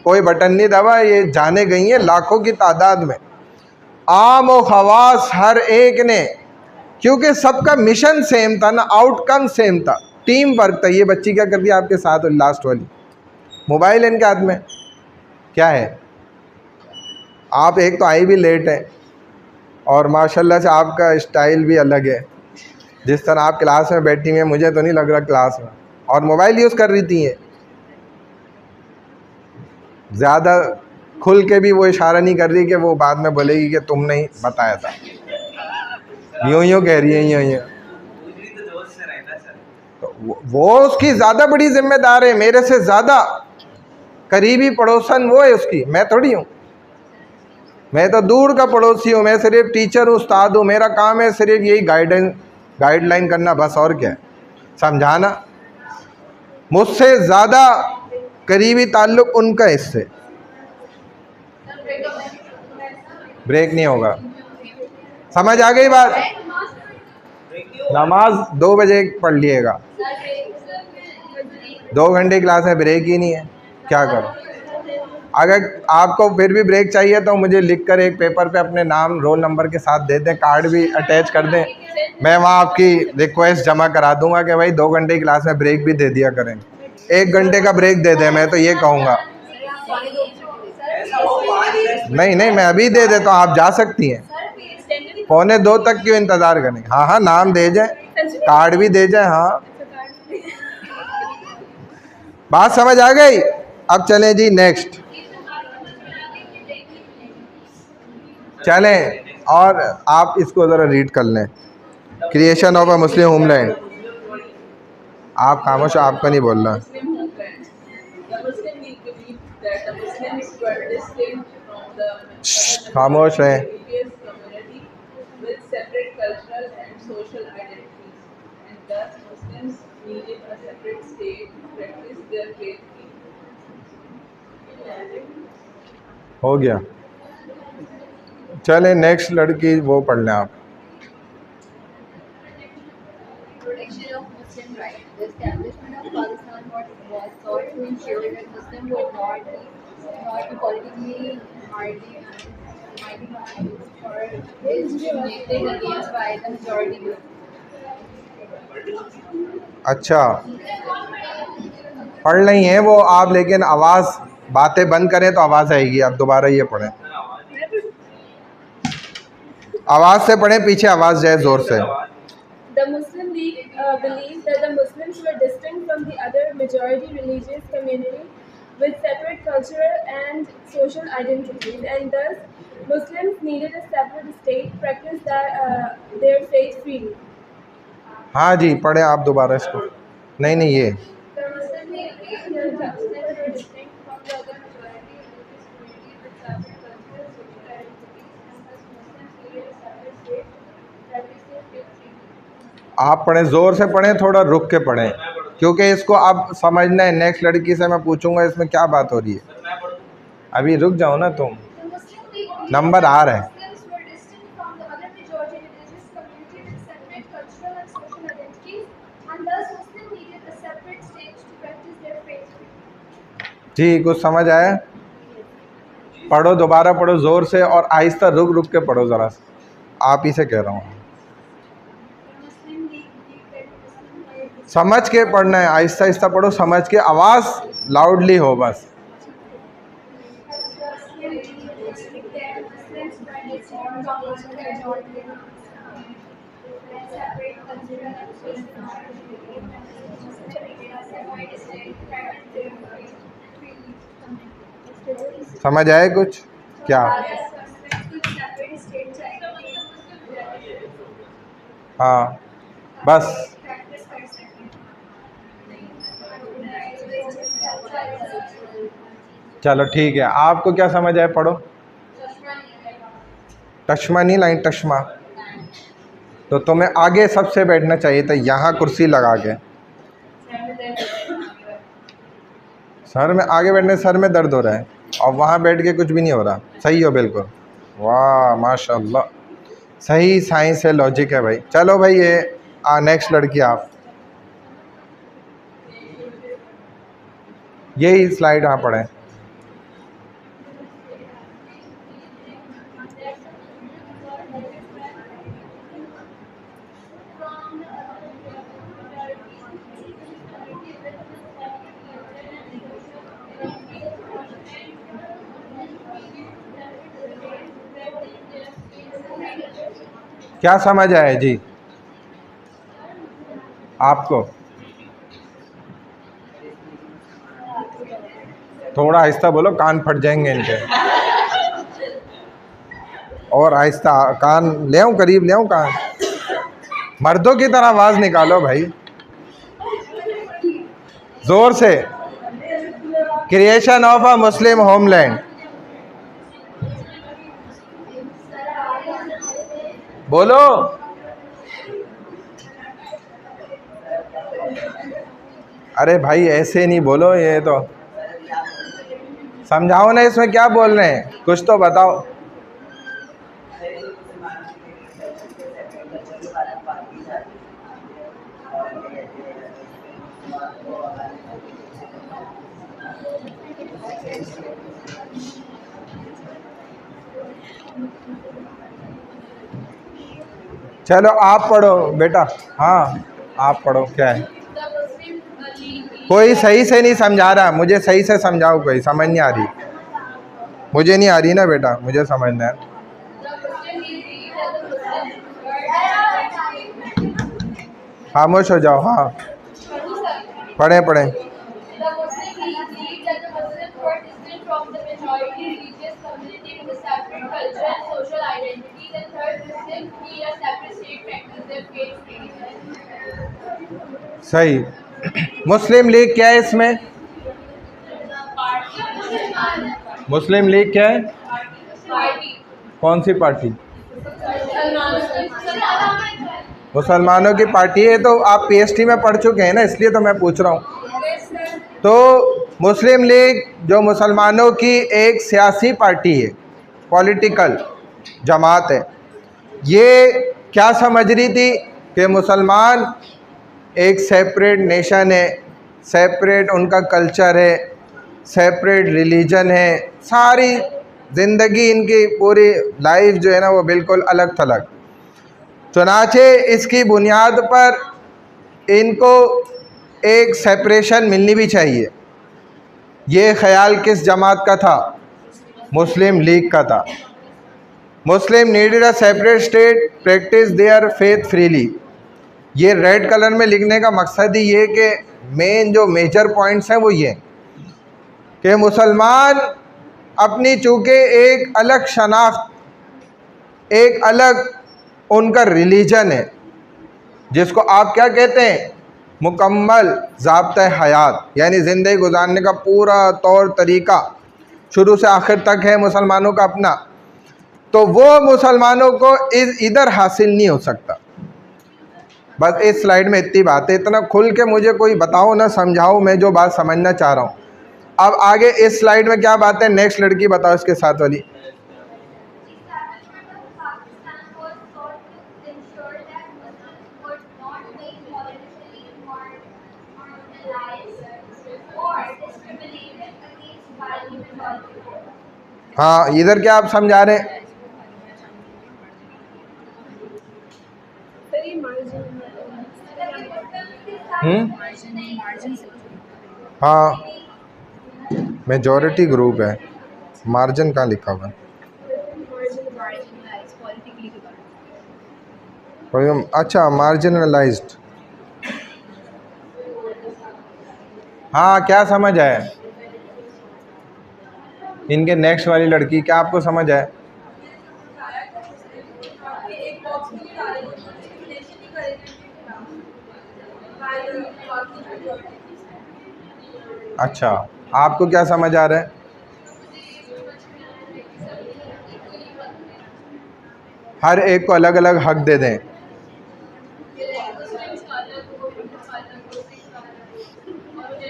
कोई बटन नहीं दबा, ये जाने गई हैं लाखों की तादाद में, आम व खवास हर एक ने, क्योंकि सबका मिशन सेम था ना, आउटकम सेम था, टीम वर्क था। ये बच्ची क्या कर दिया आपके साथ, लास्ट वाली, मोबाइल इनके हाथ में, क्या है, आप एक तो आई भी लेट है और माशाल्लाह से आपका स्टाइल भी अलग है, जिस तरह आप क्लास में बैठी हुई हैं मुझे तो नहीं लग रहा क्लास में, और मोबाइल यूज़ कर रही थी। ये ज़्यादा खुल के भी वो इशारा नहीं कर रही कि वो बाद में बोलेगी कि तुमने ही बताया था, यूँ यूँ कह रही है, यूँ यूँ। तो वो उसकी ज़्यादा बड़ी जिम्मेदार है, मेरे से ज़्यादा करीबी पड़ोसन वो है उसकी, मैं थोड़ी हूँ, मैं तो दूर का पड़ोसी हूँ, मैं सिर्फ टीचर हूँ, उस्ताद हूँ, मेरा काम है सिर्फ यही गाइडलाइन करना बस, और क्या है, समझाना। मुझसे ज़्यादा करीबी ताल्लुक़ उनका इससे। ब्रेक नहीं होगा, समझ आ गई बात? नमाज 2 बजे पढ़ लिएगा। 2 घंटे क्लास में ब्रेक ही नहीं है, क्या करो? अगर आपको फिर भी ब्रेक चाहिए तो मुझे लिखकर एक पेपर पे अपने नाम रोल नंबर के साथ दे दें, कार्ड भी अटैच कर दें, मैं वहाँ आपकी रिक्वेस्ट जमा करा दूंगा कि भाई 2 घंटे की क्लास में ब्रेक भी दे दिया करें। 1 घंटे का ब्रेक दे दें, मैं तो ये कहूँगा। नहीं, मैं अभी दे देता हूँ, आप जा सकती हैं। 1:45 तक क्यों इंतज़ार करें? हाँ हाँ, नाम दे जाए, कार्ड भी दे जाए। हाँ, बात समझ आ गई? अब चलें जी नेक्स्ट, चलें और आप इसको ज़रा रीड कर लें। Creation of a Muslim homeland. आप खामोश, आपको नहीं बोलना। खामोश है। हो गया, चले नेक्स्ट लड़की वो पढ़ लें आप। Protection of Muslim rights. The establishment of Pakistan was sought to ensure that Muslims would not be politically marginalized or discriminated against by the majority group. अच्छा, पढ़ रही हैं वो आप, लेकिन आवाज़, बातें बंद करें तो आवाज़ आएगी। आप दोबारा ये पढ़ें, आवाज़ से पढ़ें, पीछे आवाज़ जाए ज़ोर से। The Muslim League believes that the Muslims were distinct from the other majority religious community with separate cultural and social identities, and thus Muslims needed a separate state to practice their faith freely. हाँ जी, पढ़ें आप दोबारा इसको। नहीं ये The Muslim League believes that the Muslims were distinct from the other majority religious community with separate cultural and social identities, and thus Muslims needed a separate state to practice their faith freely. आप पढ़ें, ज़ोर से पढ़ें, थोड़ा रुक के पढ़ें, क्योंकि इसको अब समझना है। नेक्स्ट लड़की से मैं पूछूंगा इसमें क्या बात हो रही है। अभी रुक जाओ ना तुम, नंबर आ रहा है। जी, कुछ समझ आया? पढ़ो, दोबारा पढ़ो ज़ोर से और आहिस्ता, रुक रुक के पढ़ो ज़रा। आप ही से कह रहा हूँ, समझ के पढ़ना है, आहिस्ता आहिस्ता पढ़ो, समझ के, आवाज़ लाउडली हो बस। समझ आए कुछ क्या? हाँ बस, चलो ठीक है। आपको क्या समझ आए? पढ़ो। टश्मा नहीं लाइन, टश्मा। तो तुम्हें आगे सबसे बैठना चाहिए था, यहाँ कुर्सी लगा के। सर में आगे बैठने, सर में दर्द हो रहा है और वहाँ बैठ के कुछ भी नहीं हो रहा। सही हो बिल्कुल, वाह माशाल्लाह, सही साइंस है, लॉजिक है भाई। चलो भाई, ये नेक्स्ट लड़की आप, यही स्लाइड यहाँ पढ़ें। क्या समझ आया जी आपको? थोड़ा आहिस्ता बोलो, कान फट जाएंगे इनके। और आहिस्ता, कान ले आऊं, करीब ले आऊं कान? मर्दों की तरह आवाज़ निकालो भाई, ज़ोर से। Creation of a Muslim homeland, बोलो। अरे भाई ऐसे नहीं बोलो, ये तो समझाओ ना, इसमें क्या बोल रहे हैं, कुछ तो बताओ। चलो आप पढ़ो बेटा, हाँ आप पढ़ो। क्या है? The Muslim League. कोई सही से नहीं समझा रहा, मुझे सही से समझाओ, कोई समझ नहीं आ रही। मुझे नहीं आ रही ना बेटा, मुझे समझना है। The Muslim League believes that the Muslim. खामोश हो जाओ। हाँ पढ़ें पढ़ें। The Muslim League believes that the Muslims were distinct from the majority religious community with a separate culture and social identities, and third, Muslims need a separate state practice their faith freely. सही। मुस्लिम league क्या है इसमें? मुस्लिम league क्या है? Party. कौन सी party? मुसलमानों की party है। तो आप पीएचडी में पढ़ चुके हैं ना, इसलिए तो मैं पूछ रहा हूँ। तो मुस्लिम लीग जो मुसलमानों की एक सियासी पार्टी है, पॉलिटिकल जमात है, ये क्या समझ रही थी कि मुसलमान एक सेपरेट नेशन है, सेपरेट उनका कल्चर है, सेपरेट रिलीजन है, सारी ज़िंदगी इनकी पूरी लाइफ जो है ना वो बिल्कुल अलग थलग। चुनाचे इसकी बुनियाद पर इनको एक सेपरेशन मिलनी भी चाहिए। ये ख्याल किस जमात का था? मुस्लिम लीग का था। Muslim needed a separate state practice their faith freely. ये रेड कलर में लिखने का मकसद ही ये कि मेन जो मेजर पॉइंट्स हैं वो ये कि मुसलमान अपनी चूँकि एक अलग शनाख्त, एक अलग उनका रिलीजन है, जिसको आप क्या कहते हैं? मुकम्मल ज़ाब्ता हयात, यानी ज़िंदगी गुजारने का पूरा तौर तरीका शुरू से आखिर तक है मुसलमानों का अपना। तो वो मुसलमानों को इधर हासिल नहीं हो सकता। बस इस स्लाइड में इतनी बात है। इतना खुल के मुझे कोई बताओ ना, समझाओ, मैं जो बात समझना चाह रहा हूँ। अब आगे इस स्लाइड में क्या बात है? नेक्स्ट लड़की बताओ इसके साथ वाली। हाँ इधर क्या आप समझा रहे हैं? हाँ मेजॉरिटी ग्रुप है, मार्जिन कहाँ लिखा हुआ है? अच्छा मार्जिनलाइज्ड। हाँ क्या समझ आया इनके नेक्स्ट वाली लड़की? क्या आपको समझ आया? अच्छा आपको क्या समझ आ रहा है? हर एक को अलग अलग हक दे दें।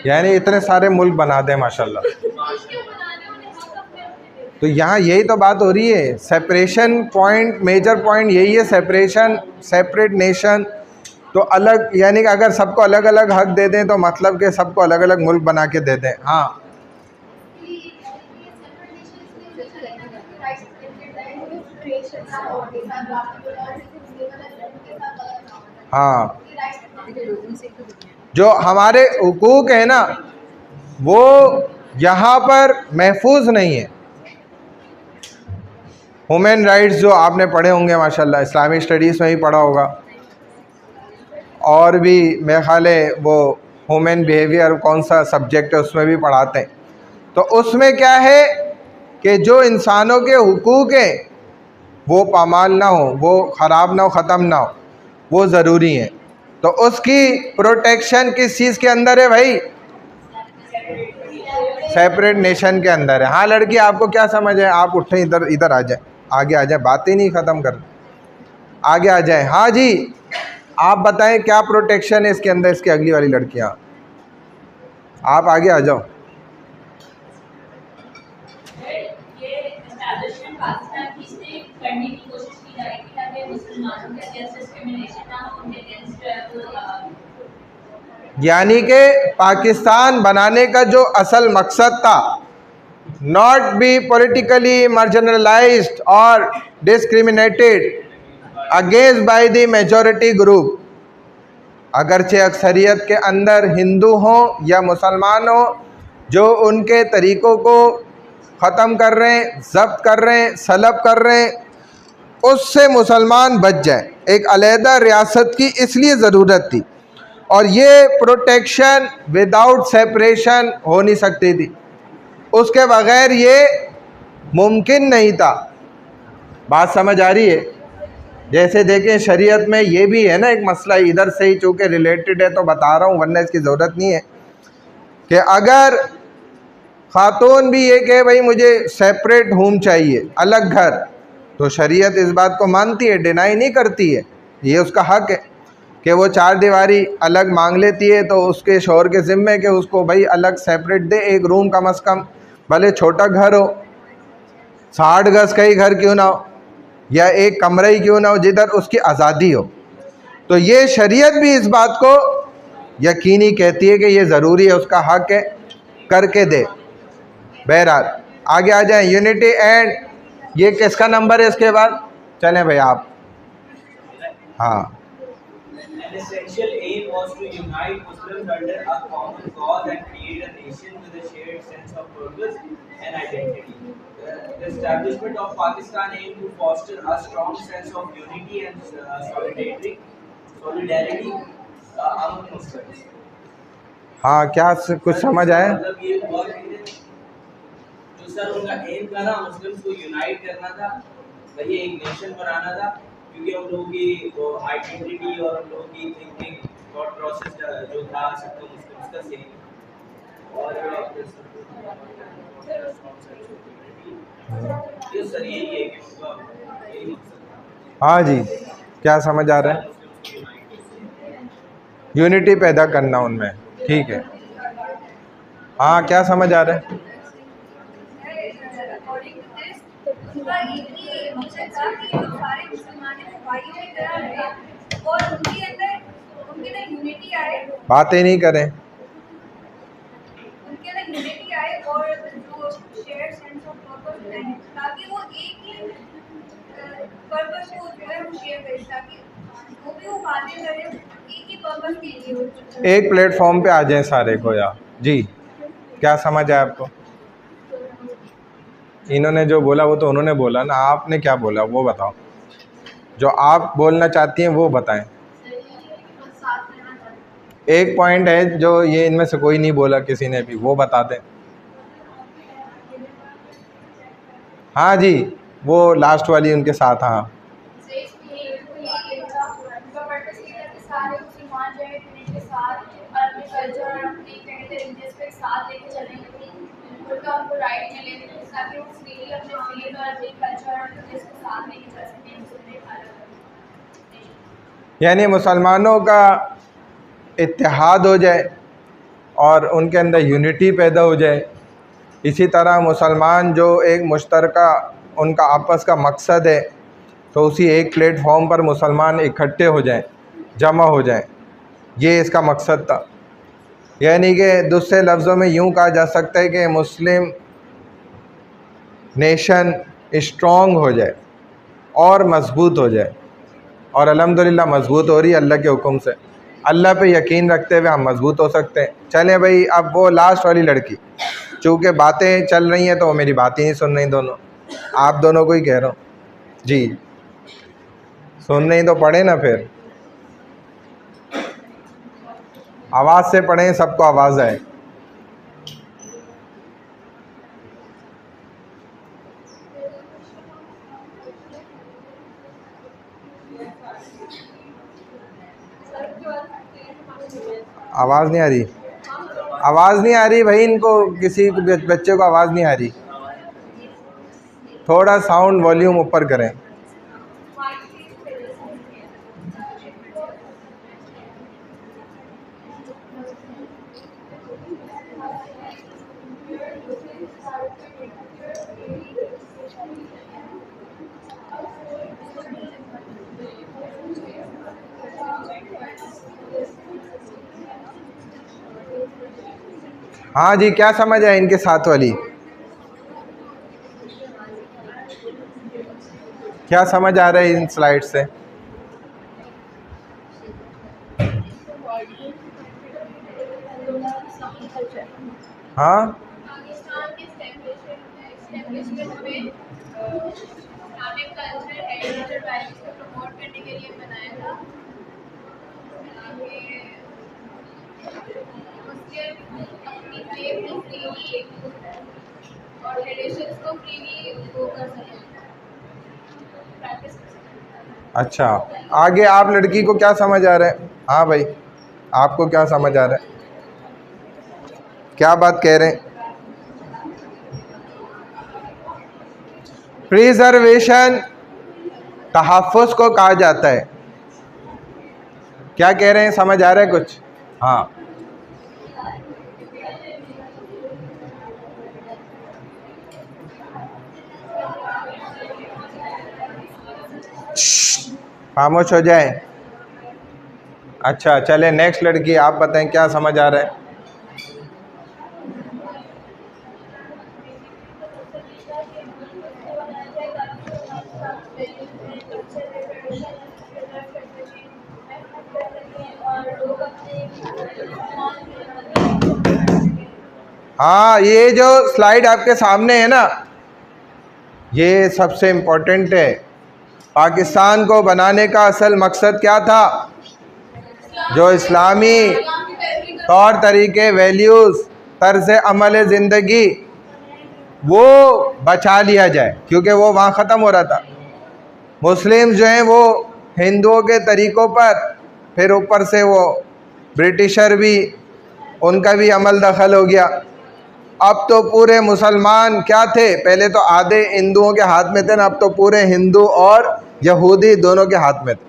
यानी इतने सारे मुल्क बना दें माशाल्लाह। तो यहाँ यही तो बात हो रही है। सेपरेशन पॉइंट, मेजर पॉइंट यही है, सेपरेशन, सेपरेट नेशन। तो अलग, यानी कि अगर सबको अलग अलग हक दे दें तो मतलब कि सबको अलग अलग मुल्क बना के दे दें। हाँ हाँ जो हमारे हुकूक है ना वो यहाँ पर महफूज नहीं है। ह्यूमन राइट्स जो आपने पढ़े होंगे माशाल्लाह, इस्लामिक स्टडीज़ में ही पढ़ा होगा, और भी मेरे ख्याल है वो ह्यूमन बिहेवियर कौन सा सब्जेक्ट है उसमें भी पढ़ाते हैं। तो उसमें क्या है कि जो इंसानों के हुकूक हैं वो पामाल ना हो, वो ख़राब ना हो, ख़त्म ना हो, वो ज़रूरी है। तो उसकी प्रोटेक्शन किस चीज़ के अंदर है भाई? सेपरेट नेशन के अंदर है। हाँ लड़की आपको क्या समझ है? आप उठें, इधर इधर आ जाए, आगे आ जाए, बातें नहीं ख़त्म कर, आगे आ जाए। हाँ जी आप बताएं क्या प्रोटेक्शन है इसके अंदर? इसकी अगली वाली लड़कियाँ आप आगे आ जाओ। यानी कि पाकिस्तान बनाने का जो असल मकसद था not be politically marginalized or discriminated against by the majority group। अगरचे अक्सरियत के अंदर हिंदू हों या मुसलमान हों, जो उनके तरीक़ों को ख़त्म कर रहे हैं, ज़ब्त कर रहे हैं, सलब कर रहे हैं, उससे मुसलमान बच जाए। एक अलहदा रियासत की इसलिए ज़रूरत थी, और ये प्रोटेक्शन विदाउट सेपरेशन हो नहीं सकती थी, उसके बग़ैर ये मुमकिन नहीं था। बात समझ आ रही है? जैसे देखें शरीयत में ये भी है ना एक मसला, इधर से ही चूँकि रिलेटेड है तो बता रहा हूँ, वरना इसकी ज़रूरत नहीं है, कि अगर ख़ातून भी ये कहे भाई मुझे सेपरेट होम चाहिए, अलग घर, तो शरीयत इस बात को मानती है, डिनाई नहीं करती है, ये उसका हक़ है कि वो 4 दीवारी अलग मांग लेती है, तो उसके शौहर के ज़िम्मे कि उसको भाई अलग सेपरेट दे, एक रूम कम अज़ कम, भले छोटा घर हो, 60 गज़ का ही घर क्यों ना हो, या एक कमरा ही क्यों ना हो, जिधर उसकी आज़ादी हो। तो ये शरीयत भी इस बात को यकीनी कहती है कि ये ज़रूरी है, उसका हक़ है, करके दे। बहरहाल आगे आ जाएं। यूनिटी एंड, ये किसका नंबर है इसके बाद? चलें भाई आप। हाँ, An essential aim was to unite Muslims under a common cause and create a nation with a shared sense of purpose and identity. The establishment of Pakistan aimed to foster a strong sense of unity and solidarity among Muslims. हाँ, क्या कुछ समझ आया? मतलब ये हुआ कि जो सर उनका एम था ना, मुस्लिम्स को यूनाइट करना था, वही एक नेशन बनाना था, क्योंकि उन लोगों की आइडेंटिटी और उन लोगों की थिंकिंग थॉट प्रोसेस जो था सबको मुस्लिम्स का सेम, और ये सर यही है कि उनका यही मकसद। हाँ जी, क्या समझ आ रहा है? यूनिटी पैदा करना उनमें, ठीक है। हाँ, क्या समझ आ रहा है? बातें नहीं करें। उनके अंदर यूनिटी आए और जो शेयर्ड सेंस ऑफ पर्पस है, ताकि वो एक ही पर्पस को जो है वो शेयर करें, ताकि वो भी वो बातें करें एक ही पर्पस के लिए, एक प्लेटफॉर्म पे आ जाएं सारे को यार। जी, क्या समझ आया आपको? इन्होंने जो बोला वो तो उन्होंने बोला ना, आपने क्या बोला वो बताओ, जो आप बोलना चाहती हैं वो बताएं। एक पॉइंट है जो ये इनमें से कोई नहीं बोला किसी ने भी, वो बता दें। हाँ जी, वो लास्ट वाली उनके साथ। हाँ, यानी मुसलमानों का इत्तेहाद हो जाए और उनके अंदर यूनिटी पैदा हो जाए। इसी तरह मुसलमान जो एक मुश्तरका उनका आपस का मकसद है, तो उसी एक प्लेटफॉर्म पर मुसलमान इकट्ठे हो जाएं, जमा हो जाएं, ये इसका मकसद था। यानी कि दूसरे लफ्ज़ों में यूँ कहा जा सकता है कि मुस्लिम नेशन स्ट्रॉन्ग हो जाए और मज़बूत हो जाए, और अल्हम्दुलिल्लाह मज़बूत हो रही है अल्लाह के हुक्म से। अल्लाह पे यकीन रखते हुए हम मज़बूत हो सकते हैं। चलें भाई, अब वो लास्ट वाली लड़की, चूँकि बातें चल रही हैं तो वो मेरी बात ही नहीं सुन रही, दोनों आप दोनों को ही कह रहा हूँ जी, सुन नहीं तो पढ़े ना, फिर आवाज़ से पढ़ें, सबको आवाज़ आए। आवाज़ नहीं आ रही, आवाज़ नहीं आ रही भाई, इनको किसी बच्चे को आवाज़ नहीं आ रही, थोड़ा साउंड वॉल्यूम ऊपर करें। हाँ जी, क्या समझ आए इनके साथ वाली? क्या समझ आ रहा है इन स्लाइड से? हाँ, पाकिस्तान के एस्टेब्लिशमेंट में इस्लामिक कल्चर हेरिटेज वैल्यूज को प्रमोट करने के लिए बनाया था ताकि मुस्लिम अपनी फेथ को फ्रीली और ट्रेडिशंस को फ्रीली वो कर सकें, प्रैक्टिस कर सकें। अच्छा, आगे आप लड़की को क्या समझ आ रहा है? हाँ भाई, आपको क्या समझ आ रहा है? क्या बात कह रहे हैं? प्रिजर्वेशन तहफ़्फ़ुज़ को कहा जाता है। क्या कह रहे हैं, समझ आ रहा है कुछ? हाँ, खामोश हो जाए। अच्छा, चले नेक्स्ट लड़की, आप बताएं क्या समझ आ रहा है? हाँ, ये जो स्लाइड आपके सामने है ना, ये सबसे इम्पोर्टेंट है। पाकिस्तान को बनाने का असल मकसद क्या था? जो इस्लामी तौर तरीके, वैल्यूज़, तर्ज़ अमल ज़िंदगी वो बचा लिया जाए, क्योंकि वो वहाँ ख़त्म हो रहा था। मुस्लिम जो हैं वो हिंदुओं के तरीक़ों पर, फिर ऊपर से वो ब्रिटिशर भी, उनका भी अमल दखल हो गया। अब तो पूरे मुसलमान क्या थे, पहले तो आधे हिंदुओं के हाथ में थे ना, अब तो पूरे हिंदू और यहूदी दोनों के हाथ में थे,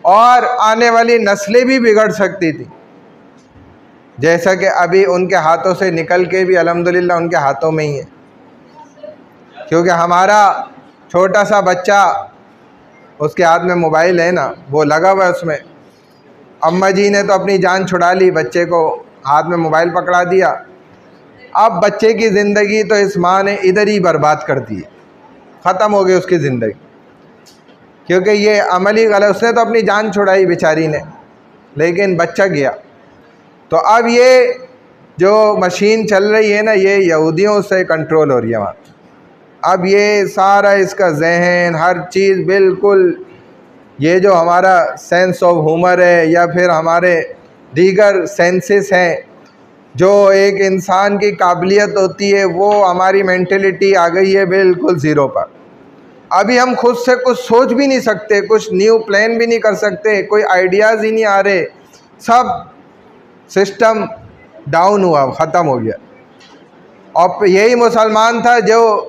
और आने वाली नस्लें भी बिगड़ सकती थी, जैसा कि अभी उनके हाथों से निकल के भी अल्हम्दुलिल्लाह उनके हाथों में ही है। क्योंकि हमारा छोटा सा बच्चा, उसके हाथ में मोबाइल है ना, वो लगा हुआ है उसमें। अम्मा जी ने तो अपनी जान छुड़ा ली, बच्चे को हाथ में मोबाइल पकड़ा दिया। अब बच्चे की ज़िंदगी तो इस माँ ने इधर ही बर्बाद कर दी, ख़त्म हो गई उसकी ज़िंदगी, क्योंकि ये अमल ही गलत। उसने तो अपनी जान छुड़ाई बेचारी ने, लेकिन बच्चा गया। तो अब ये जो मशीन चल रही है ना, ये यहूदियों से कंट्रोल हो रही है वहाँ। अब ये सारा इसका जहन, हर चीज़ बिल्कुल, ये जो हमारा सेंस ऑफ ह्यूमर है या फिर हमारे दीगर सेंसेस हैं, जो एक इंसान की काबिलियत होती है, वो हमारी मेंटलिटी आ गई है बिल्कुल ज़ीरो पर। अभी हम खुद से कुछ सोच भी नहीं सकते, कुछ न्यू प्लान भी नहीं कर सकते, कोई आइडियाज़ ही नहीं आ रहे, सब सिस्टम डाउन हुआ, ख़त्म हो गया। और यही मुसलमान था जो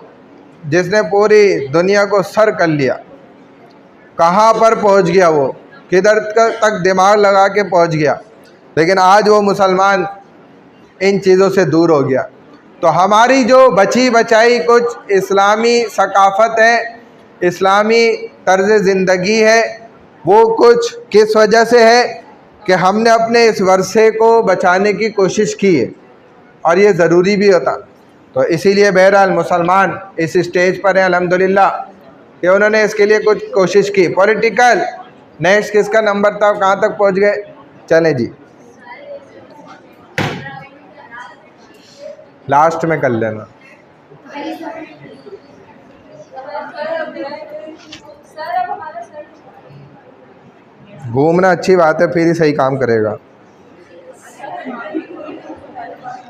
जिसने पूरी दुनिया को सर कर लिया। कहाँ पर पहुँच गया वो, किधर तक दिमाग लगा के पहुँच गया, लेकिन आज वो मुसलमान इन चीज़ों से दूर हो गया। तो हमारी जो बची बचाई कुछ इस्लामी सकाफ़त है, इस्लामी तर्ज़ ज़िंदगी है, वो कुछ किस वजह से है कि हमने अपने इस वर्षे को बचाने की कोशिश की है, और ये ज़रूरी भी होता। तो इसीलिए बहरहाल मुसलमान इस स्टेज पर हैं अल्हम्दुलिल्लाह कि उन्होंने इसके लिए कुछ कोशिश की। पॉलिटिकल, नेक्स्ट किसका नंबर था, कहाँ तक पहुँच गए? चलें जी, लास्ट में कर लेना। घूमना अच्छी बात है, फिर ही सही काम करेगा।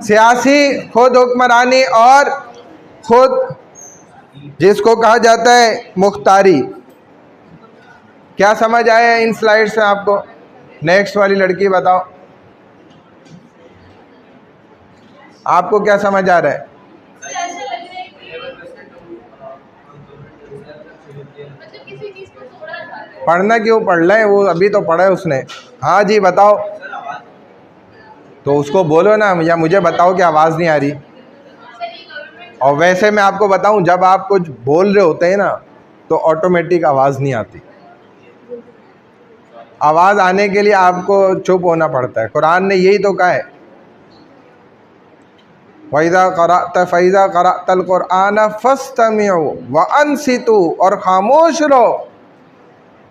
सियासी खुद हुक्मरानी और खुद जिसको कहा जाता है मुख्तारी, क्या समझ आया इन स्लाइड से आपको? नेक्स्ट वाली लड़की बताओ, आपको क्या समझ आ रहा है? ऐसा लग रहा है कि मतलब किसी चीज़ को तोड़ा जा रहा है। पढ़ना क्यों पढ़ रहे हैं, वो अभी तो पढ़ा है उसने। हाँ जी बताओ, तो उसको बोलो ना, या मुझे बताओ कि आवाज़ नहीं आ रही। और वैसे मैं आपको बताऊं, जब आप कुछ बोल रहे होते हैं ना, तो ऑटोमेटिक आवाज़ नहीं आती। आवाज़ आने के लिए आपको चुप होना पड़ता है। कुरान ने यही तो कहा है। वइज़ा क़रअत फ़इज़ा क़रअतल क़ुरआन फ़स्तमिउ व अंसितू, और ख़ामोश रहो,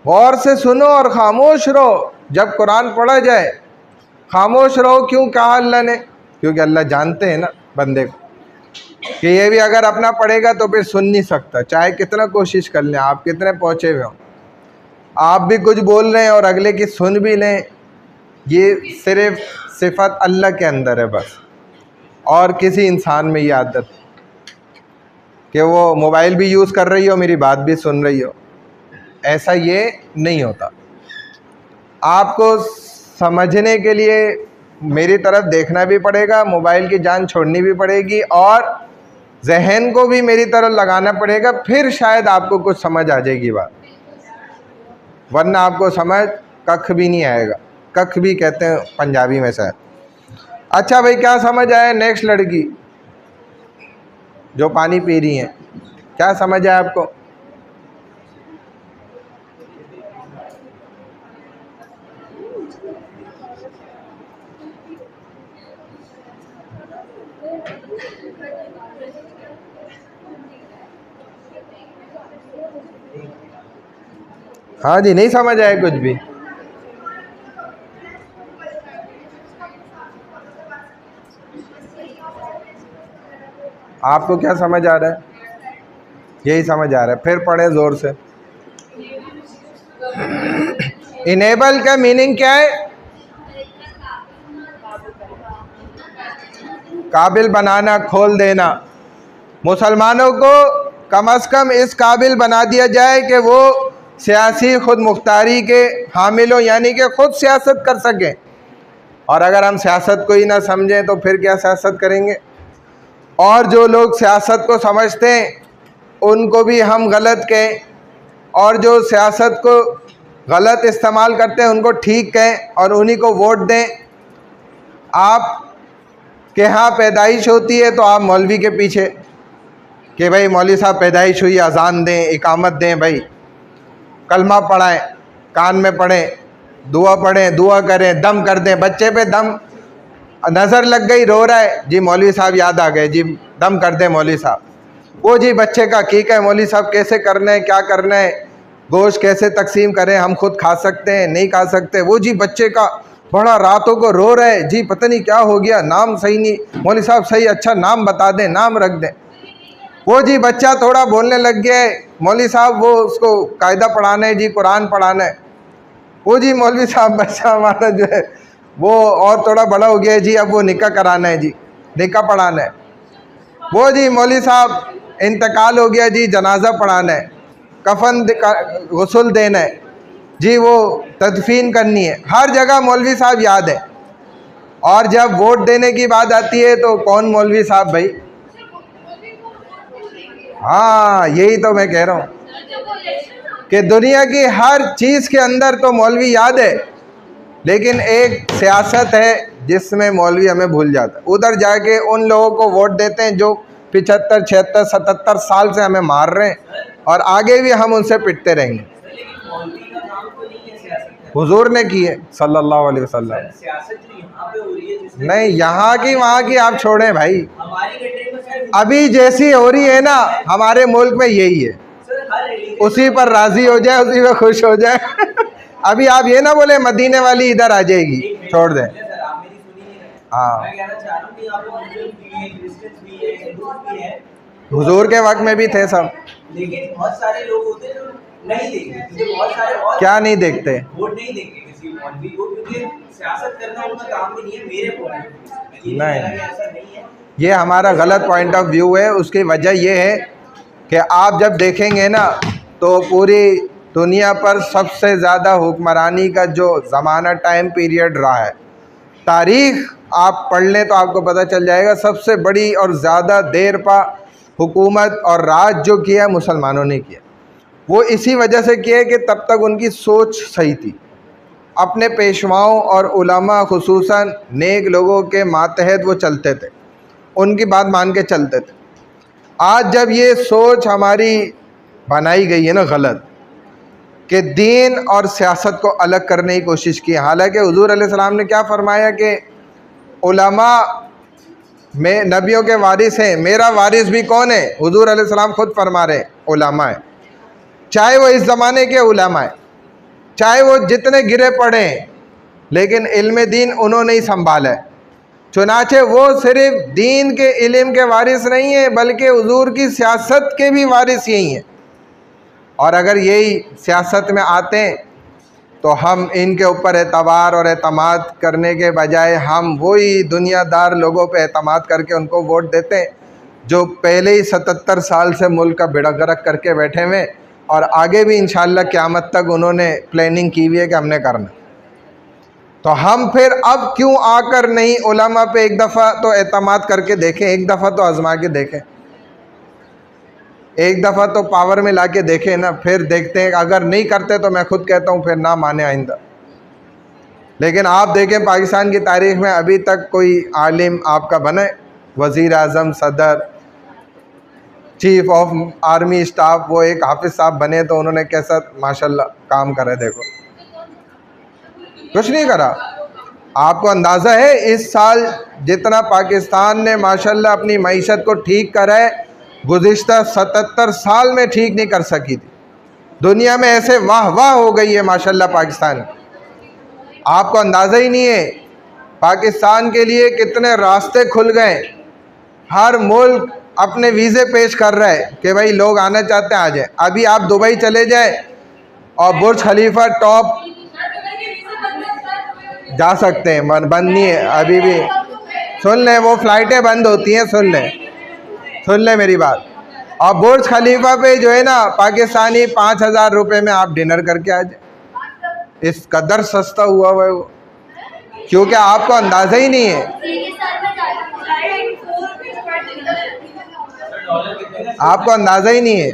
गौर से सुनो और ख़ामोश रहो। जब कुरान पढ़ा जाए ख़ामोश रहो। क्यों कहा अल्लाह ने? क्योंकि अल्लाह जानते हैं ना बंदे को कि ये भी अगर अपना पढ़ेगा तो फिर सुन नहीं सकता, चाहे कितना कोशिश कर लें, आप कितने पहुँचे हुए हों, आप भी कुछ बोल रहे हैं और अगले की सुन भी लें। ये सिर्फ सिफत अल्लाह के अंदर है बस, और किसी इंसान में ये आदत कि वो मोबाइल भी यूज़ कर रही हो, मेरी बात भी सुन रही हो, ऐसा ये नहीं होता। आपको समझने के लिए मेरी तरफ देखना भी पड़ेगा, मोबाइल की जान छोड़नी भी पड़ेगी, और जहन को भी मेरी तरफ लगाना पड़ेगा, फिर शायद आपको कुछ समझ आ जाएगी बात, वरना आपको समझ कख भी नहीं आएगा। कख भी कहते हैं पंजाबी में शायद। अच्छा भाई, क्या समझ आया? नेक्स्ट लड़की जो पानी पी रही हैं, क्या समझ आया आपको? हाँ जी, नहीं समझ आया कुछ भी? आपको क्या समझ आ रहा है? यही समझ आ रहा है? फिर पढ़े ज़ोर से। इनेबल का मीनिंग क्या है? काबिल बनाना, खोल देना। मुसलमानों को कम से कम इस काबिल बना दिया जाए कि वो सियासी खुद मुख्तारी के हामिल हो, यानी कि खुद सियासत कर सकें। और अगर हम सियासत को ही ना समझें तो फिर क्या सियासत करेंगे? और जो लोग सियासत को समझते हैं उनको भी हम गलत कहें, और जो सियासत को गलत इस्तेमाल करते हैं उनको ठीक कहें, और उन्हीं को वोट दें। आप के यहाँ पैदाइश होती है तो आप मौलवी के पीछे कि भाई मौलवी साहब पैदाइश हुई, अजान दें, इकामत दें, भाई कलमा पढ़ाएं, कान में पढ़ें, दुआ पढ़ें, दुआ करें, दम कर दें। बच्चे पे दम, नज़र लग गई, रो रहा है, जी मौलवी साहब याद आ गए, जी दम कर दें मौलवी साहब। वो जी बच्चे का ठीक है, मौलवी साहब कैसे करना है, क्या करना है, गोश्त कैसे तकसीम करें, हम खुद खा सकते हैं नहीं खा सकते। वो जी बच्चे का बड़ा रातों को रो रहा है, जी पता नहीं क्या हो गया, नाम सही नहीं, मौलवी साहब सही अच्छा नाम बता दें, नाम रख दें। वो जी बच्चा थोड़ा बोलने लग गया है, मौलवी साहब वो उसको कायदा पढ़ाना है, जी कुरान पढ़ाना है। वो जी मौलवी साहब बच्चा हमारा जो है वो और थोड़ा बड़ा हो गया है, जी अब वो निकाह कराना है, जी निकाह पढ़ाना है। वो जी मौलवी साहब इंतकाल हो गया, जी जनाजा पढ़ाना है, कफन गुस्ल देना है, जी वो तदफीन करनी है। हर जगह मौलवी साहब याद है। और जब वोट देने की बात आती है तो कौन मौलवी साहब भाई? हाँ, यही तो मैं कह रहा हूँ कि दुनिया की हर चीज़ के अंदर तो मौलवी याद है, लेकिन एक सियासत है जिसमें मौलवी हमें भूल जाता है। उधर जाके उन लोगों को वोट देते हैं जो 75, 76, 77 साल से हमें मार रहे हैं, और आगे भी हम उनसे पिटते रहेंगे। हुजूर ने की है सल्लल्लाहु अलैहि वसल्लम। नहीं, यहाँ की वहाँ की आप छोड़ें भाई, अभी जैसी हो रही है ना हमारे मुल्क में यही है, उसी पर राज़ी हो जाए, उसी पर खुश हो जाए। अभी आप ये ना बोले मदीने वाली इधर आ जाएगी, छोड़ दें। हाँ, हुजूर के वक्त में भी थे सब, लेकिन बहुत सारे लोग होते हैं जो नहीं देखते, बहुत सारे और क्या नहीं देखते, वोट नहीं देंगे किसी मौलवी को, क्योंकि सियासत करना उनका काम भी नहीं है। मेरे पॉइंट नहीं, ऐसा नहीं है, ये हमारा गलत पॉइंट ऑफ व्यू है। उसकी वजह ये है कि आप जब देखेंगे ना तो पूरी दुनिया पर सबसे ज़्यादा हुक्मरानी का जो ज़माना टाइम पीरियड रहा है, तारीख़ आप पढ़ लें तो आपको पता चल जाएगा, सबसे बड़ी और ज़्यादा देर पा हुकूमत और राज जो किया मुसलमानों ने किया। वो इसी वजह से किया कि तब तक उनकी सोच सही थी, अपने पेशवाओं और उलमा खुसूसन नेक लोगों के मातहत वो चलते थे, उनकी बात मान के चलते थे। आज जब ये सोच हमारी बनाई गई है ना गलत, कि दीन और सियासत को अलग करने की कोशिश की, हालांकि हुजूर अलैहिस्सलाम ने क्या फरमाया कि उलमा मैं नबियों के वारिस हैं, मेरा वारिस भी कौन है? हुजूर अलैहिस्सलाम खुद फरमा रहे उलमा है, चाहे वो इस ज़माने के उलमा है, चाहे वो जितने गिरे पड़े हैं, लेकिन इल्म दीन उन्होंने ही संभाला है। चुनाचे वो सिर्फ दीन के इल्म के वारिस नहीं है, बल्कि हुजूर की सियासत के भी वारिस यही हैं। और अगर यही सियासत में आते हैं तो हम इनके ऊपर एतबार और एतमाद करने के बजाय हम वही दुनियादार लोगों पे एतमाद करके उनको वोट देते हैं जो पहले ही 77 साल से मुल्क का बेड़ा गर्क करके बैठे हुए, और आगे भी इंशाअल्लाह क़यामत तक उन्होंने प्लानिंग की हुई है कि हमने करना। तो हम फिर अब क्यों आकर नहीं उलमा पे एक दफ़ा तो एतमाद करके देखें, एक दफ़ा तो आजमा के देखें, एक दफ़ा तो पावर में ला के देखें ना, फिर देखते हैं। अगर नहीं करते तो मैं खुद कहता हूँ फिर ना माने आइंदा। लेकिन आप देखें पाकिस्तान की तारीख़ में अभी तक कोई आलिम आपका बने, वज़ीर आज़म, सदर, चीफ ऑफ आर्मी स्टाफ, वो एक हाफिज़ साहब बने तो उन्होंने कैसा माशाल्लाह काम करे, देखो कुछ नहीं करा। आपको अंदाज़ा है इस साल जितना पाकिस्तान ने माशाल्लाह अपनी मईशत को ठीक करा है, गुज़िश्ता 77 साल में ठीक नहीं कर सकी थी। दुनिया में ऐसे वाह वाह हो गई है माशाल्लाह पाकिस्तान। आपको अंदाज़ा ही नहीं है पाकिस्तान के लिए कितने रास्ते खुल गए। हर मुल्क अपने वीज़े पेश कर रहा है कि भाई लोग आना चाहते हैं आ जाए। अभी आप दुबई चले जाए और बुर्ज खलीफा टॉप जा सकते हैं, बंद नहीं है अभी भी। सुन लें, वो फ़्लाइटें बंद होती हैं, सुन लें मेरी बात। और बुर्ज खलीफा पे जो है ना पाकिस्तानी 5,000 रुपये में आप डिनर करके आ जाए। इस कदर सस्ता हुआ है वो, क्योंकि आपको अंदाज़ा ही नहीं है, आपको अंदाज़ा ही नहीं है।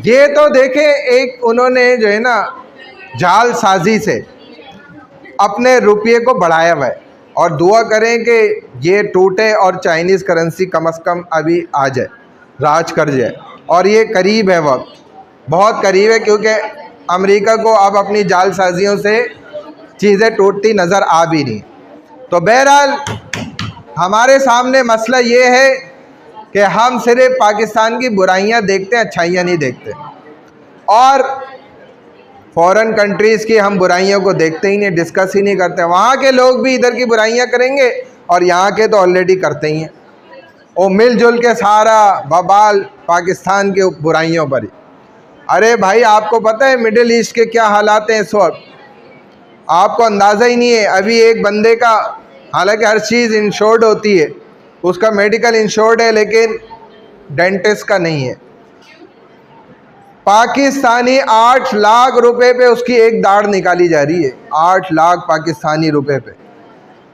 ये तो देखें, एक उन्होंने जो है ना जाल साजी से अपने रुपये को बढ़ाया हुआ है, और दुआ करें कि ये टूटे और चाइनीज़ करेंसी कम से कम अभी आ जाए, राज कर जाए। और ये करीब है, वक्त बहुत करीब है, क्योंकि अमेरिका को अब अपनी जालसाजियों से चीज़ें टूटती नज़र आ भी नहीं। तो बहरहाल हमारे सामने मसला ये है कि हम सिर्फ पाकिस्तान की बुराइयां देखते हैं, अच्छाइयां नहीं देखते। और फॉरेन कंट्रीज़ की हम बुराइयों को देखते ही नहीं, डिस्कस ही नहीं करते। वहाँ के लोग भी इधर की बुराइयां करेंगे और यहाँ के तो ऑलरेडी करते ही हैं। वो मिलजुल के सारा बबाल पाकिस्तान के बुराइयों पर ही। अरे भाई, आपको पता है मिडिल ईस्ट के क्या हालात हैं इस वक्त? आपको अंदाज़ा ही नहीं है। अभी एक बंदे का, हालांकि हर चीज़ इंश्योर्ड होती है, उसका मेडिकल इंश्योर्ड है, लेकिन डेंटिस्ट का नहीं है। पाकिस्तानी 8 लाख रुपए पे उसकी एक दाढ़ निकाली जा रही है, 8 लाख पाकिस्तानी रुपए पे।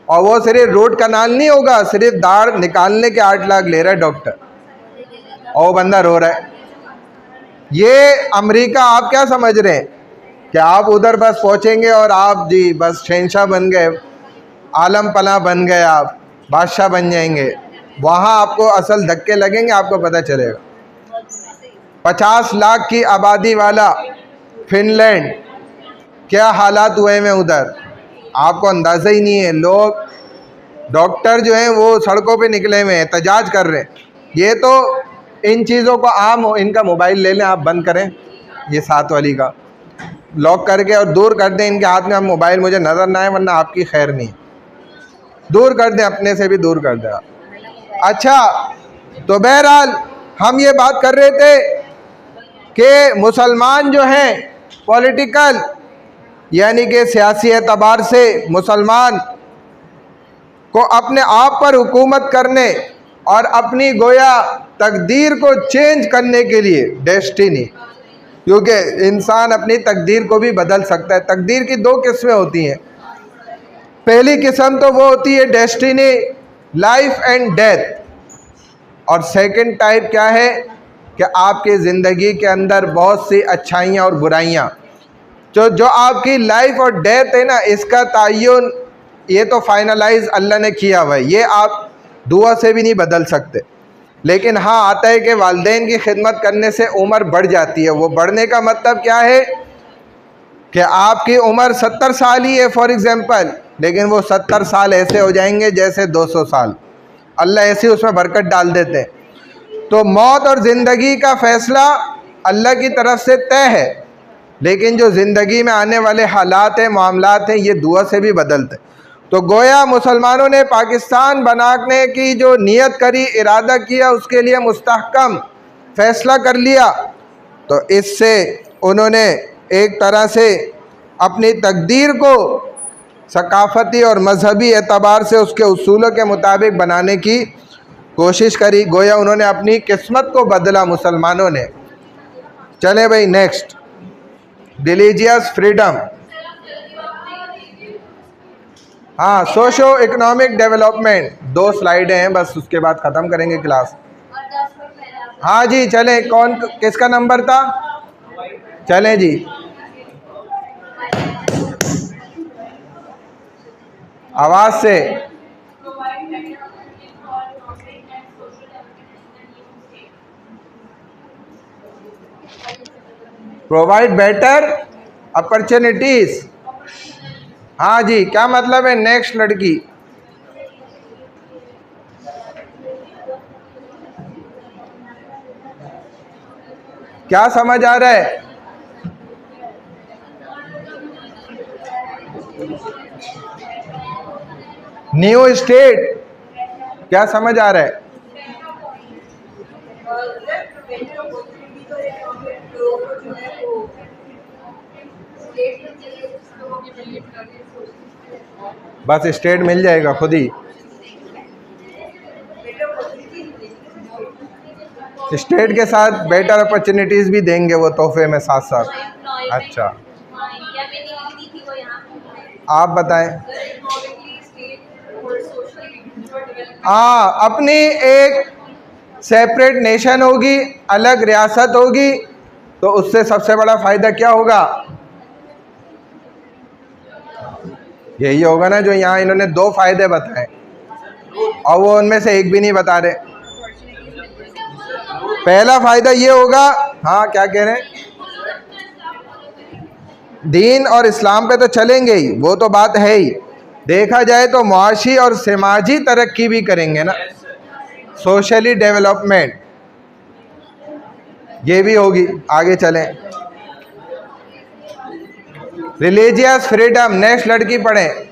और वो सिर्फ रूट कनाल नहीं होगा, सिर्फ दाढ़ निकालने के 8 लाख ले रहा है डॉक्टर, और वो बंदा रो रहा है। ये अमेरिका आप क्या समझ रहे हैं कि आप उधर बस पहुंचेंगे और आप जी बस शहंशाह बन गए, आलम पला बन गए, आप बादशाह बन जाएंगे? वहाँ आपको असल धक्के लगेंगे, आपको पता चलेगा। 50 लाख की आबादी वाला फिनलैंड, क्या हालात हुए हैं उधर, आपको अंदाज़ा ही नहीं है। लोग, डॉक्टर जो हैं वो सड़कों पे निकले हुए हैं, एहतजाज कर रहे हैं। ये तो इन चीज़ों को आम हो, इनका मोबाइल ले लें आप, बंद करें ये साथ वाली का, लॉक करके और दूर कर दें इनके हाथ में। हम मोबाइल मुझे नज़र ना आए, वरना आपकी खैर नहीं, दूर कर दें, अपने से भी दूर कर दें। अच्छा, तो बहरहाल हम ये बात कर रहे थे कि मुसलमान जो हैं पॉलिटिकल, यानी कि सियासी एतबार से मुसलमान को अपने आप पर हुकूमत करने और अपनी गोया तकदीर को चेंज करने के लिए, डेस्टिनी, क्योंकि इंसान अपनी तकदीर को भी बदल सकता है। तकदीर की 2 किस्में होती हैं। पहली किस्म तो वो होती है डेस्टिनी, लाइफ एंड डेथ। और सेकंड टाइप क्या है कि आपकी ज़िंदगी के अंदर बहुत सी अच्छाइयाँ और बुराइयाँ, जो आपकी लाइफ और डेथ है ना, इसका तयन ये तो फाइनलाइज अल्लाह ने किया हुआ है, ये आप दुआ से भी नहीं बदल सकते। लेकिन हाँ, आता है कि वालिदैन की खिदमत करने से उम्र बढ़ जाती है। वो बढ़ने का मतलब क्या है कि आपकी उम्र 70 साल ही है फॉर एग्ज़ाम्पल, लेकिन वो 70 साल ऐसे हो जाएंगे जैसे 200 साल। अल्लाह ऐसे उसमें बरकत डाल देते हैं। तो मौत और ज़िंदगी का फ़ैसला अल्लाह की तरफ से तय है, लेकिन जो ज़िंदगी में आने वाले हालात हैं, मामलात हैं, ये दुआ से भी बदलते। तो गोया मुसलमानों ने पाकिस्तान बनाने की जो नियत करी, इरादा किया, उसके लिए मुस्तहकम फ़ैसला कर लिया। तो इससे उन्होंने एक तरह से अपनी तकदीर को सकाफ़ती और मजहबी एतबार से उसके उसूलों के मुताबिक बनाने की कोशिश करी। गोया उन्होंने अपनी किस्मत को बदला मुसलमानों ने। चले भाई नेक्स्ट, रिलीजियस फ्रीडम। हाँ, सोशो इकोनॉमिक डेवलपमेंट, 2 स्लाइडें हैं बस, उसके बाद ख़त्म करेंगे क्लास। हाँ जी चलें, कौन किसका नंबर था? चलें जी, आवाज़ से। Provide better opportunities. हाँ जी, क्या मतलब है? नेक्स्ट लड़की, क्या समझ आ रहा है? न्यू स्टेट, क्या समझ आ रहा है? बस स्टेट मिल जाएगा खुद ही, स्टेट के साथ बेटर अपॉर्चुनिटीज़ भी देंगे वो तोहफे में साथ साथ। अच्छा, आप बताएं। हाँ, अपनी एक सेपरेट नेशन होगी, अलग रियासत होगी, तो उससे सबसे बड़ा फ़ायदा क्या होगा? यही होगा ना जो यहाँ इन्होंने 2 फ़ायदे बताए और वो उनमें से एक भी नहीं बता रहे। पहला फ़ायदा ये होगा, हाँ क्या कह रहे हैं? दीन और इस्लाम पे तो चलेंगे ही, वो तो बात है ही। देखा जाए तो मुआशी और समाजी तरक्की भी करेंगे ना, सोशली डेवलपमेंट ये भी होगी। आगे चलें, रिलीजियस फ्रीडम। नेक्स्ट लड़की पढ़ें।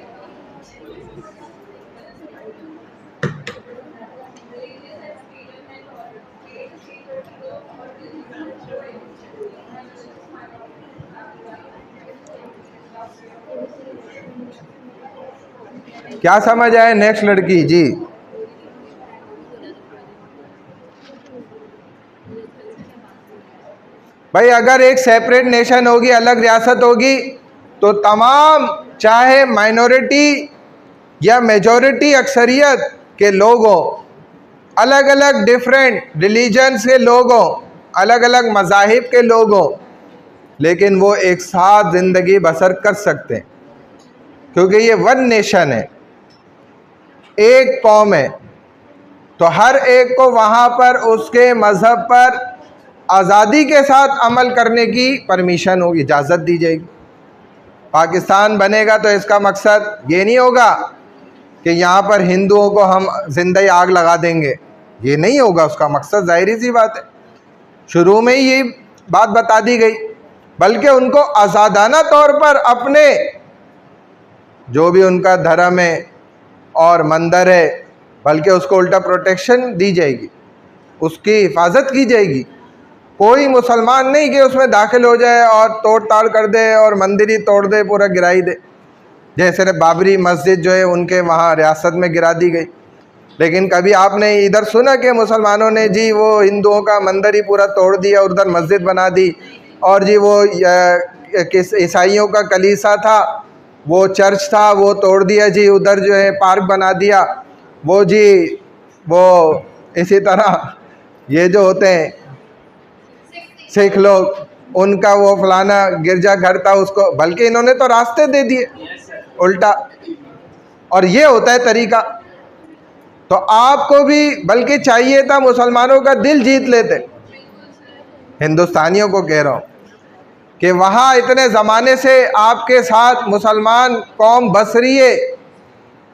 क्या समझ आए? नेक्स्ट लड़की जी। भाई अगर एक सेपरेट नेशन होगी, अलग रियासत होगी, तो तमाम चाहे माइनॉरिटी या मेजॉरिटी अक्सरियत के लोग हों, अलग अलग डिफरेंट रिलीजन्स के लोग हों, अलग अलग मज़ाहिब के लोग हों, लेकिन वो एक साथ ज़िंदगी बसर कर सकते हैं, क्योंकि ये वन नेशन है, एक कौम है। तो हर एक को वहाँ पर उसके मज़हब पर आज़ादी के साथ अमल करने की परमिशन होगी, इजाज़त दी जाएगी। पाकिस्तान बनेगा तो इसका मकसद ये नहीं होगा कि यहाँ पर हिंदुओं को हम जिंदा आग लगा देंगे, ये नहीं होगा उसका मकसद। ज़ाहिर सी बात है, शुरू में ही ये बात बता दी गई, बल्कि उनको आज़ादाना तौर पर अपने जो भी उनका धर्म है और मंदिर है, बल्कि उसको उल्टा प्रोटेक्शन दी जाएगी, उसकी हिफाजत की जाएगी। कोई मुसलमान नहीं कि उसमें दाखिल हो जाए और तोड़ ताड़ कर दे और मंदिर ही तोड़ दे, पूरा गिराई दे। जैसे बाबरी मस्जिद जो है उनके वहाँ रियासत में गिरा दी गई, लेकिन कभी आपने इधर सुना कि मुसलमानों ने जी वो हिंदुओं का मंदिर ही पूरा तोड़ दिया, उधर मस्जिद बना दी, और जी वो किस ईसाइयों का कलीसा था, वो चर्च था, वो तोड़ दिया जी, उधर जो है पार्क बना दिया, वो जी वो इसी तरह ये जो होते हैं सिख लोग, उनका वो फलाना गिरजा घर था उसको, बल्कि इन्होंने तो रास्ते दे दिए उल्टा। और ये होता है तरीका। तो आपको भी बल्कि चाहिए था मुसलमानों का दिल जीत लेते, हिंदुस्तानियों को कह रहा हूँ, कि वहाँ इतने ज़माने से आपके साथ मुसलमान कौम बस रही है,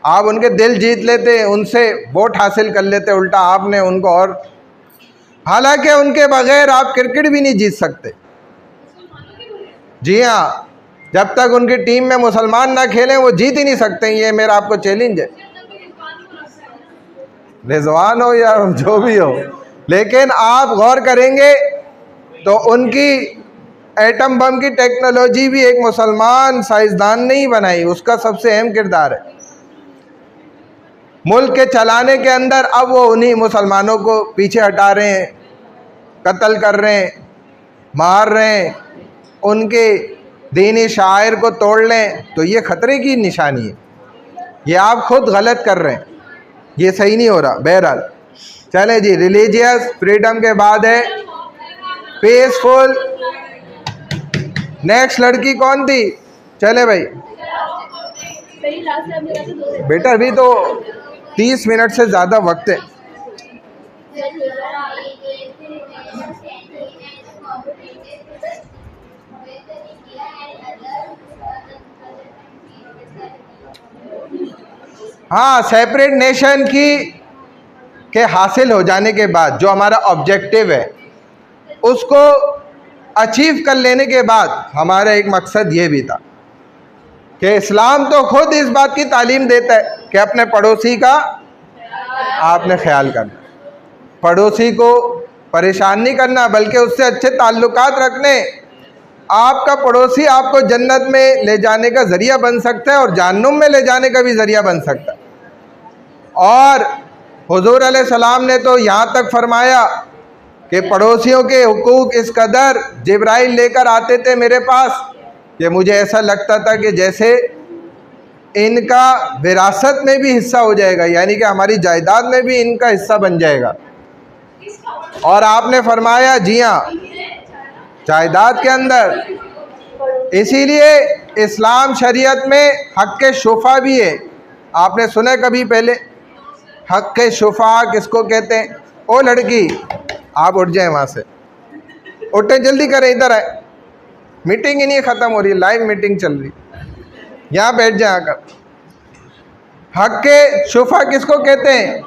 आप उनके दिल जीत लेते, उनसे वोट हासिल कर लेते, उल्टा आपने उनको और, हालांकि उनके बगैर आप क्रिकेट भी नहीं जीत सकते। जी हाँ, जब तक उनकी टीम में मुसलमान ना खेलें वो जीत ही नहीं सकते। ये मेरा आपको चैलेंज है, रिजवान हो या जो भी हो। लेकिन आप गौर करेंगे तो उनकी एटम बम की टेक्नोलॉजी भी एक मुसलमान साइंसदान ने ही बनाई, उसका सबसे अहम किरदार है। मुल्क के चलाने के अंदर अब वो उन्हीं मुसलमानों को पीछे हटा रहे हैं, कत्ल कर रहे हैं, मार रहे हैं, उनके दीनी शायर को तोड़ लें, तो ये ख़तरे की निशानी है। ये आप खुद गलत कर रहे हैं, ये सही नहीं हो रहा। बहरहाल चले जी, रिलीजियस फ्रीडम के बाद है पीसफुल। नेक्स्ट लड़की कौन थी? चले भाई बेटा, अभी तो 30 मिनट से ज़्यादा वक्त है। हाँ, सेपरेट नेशन के हासिल हो जाने के बाद जो हमारा ऑब्जेक्टिव है उसको अचीव कर लेने के बाद हमारा एक मकसद ये भी था कि इस्लाम तो खुद इस बात की तालीम देता है कि अपने पड़ोसी का आपने ख्याल करना, पड़ोसी को परेशान नहीं करना, बल्कि उससे अच्छे ताल्लुकात रखने। आपका पड़ोसी आपको जन्नत में ले जाने का ज़रिया बन सकता है और जहन्नुम में ले जाने का भी ज़रिया बन सकता है। और हुजूर अलैहिस्सलाम ने तो यहाँ तक फरमाया कि पड़ोसियों के हुकूक इस कदर जिब्राइल लेकर आते थे मेरे पास कि मुझे ऐसा लगता था कि जैसे इनका विरासत में भी हिस्सा हो जाएगा, यानी कि हमारी जायदाद में भी इनका हिस्सा बन जाएगा। और आपने फरमाया जी हाँ, जायदाद के अंदर। इसीलिए इस्लाम शरीयत में हक़ शुफ़ा भी है। आपने सुना कभी पहले हक़ शुफ़ा किसको कहते हैं? ओ लड़की, आप उठ जाएं वहाँ से, उठे जल्दी करें, इधर आए, मीटिंग ही नहीं ख़त्म हो रही, लाइव मीटिंग चल रही, यहाँ बैठ जाए आकर। हक़ शुफ़ा किसको कहते हैं?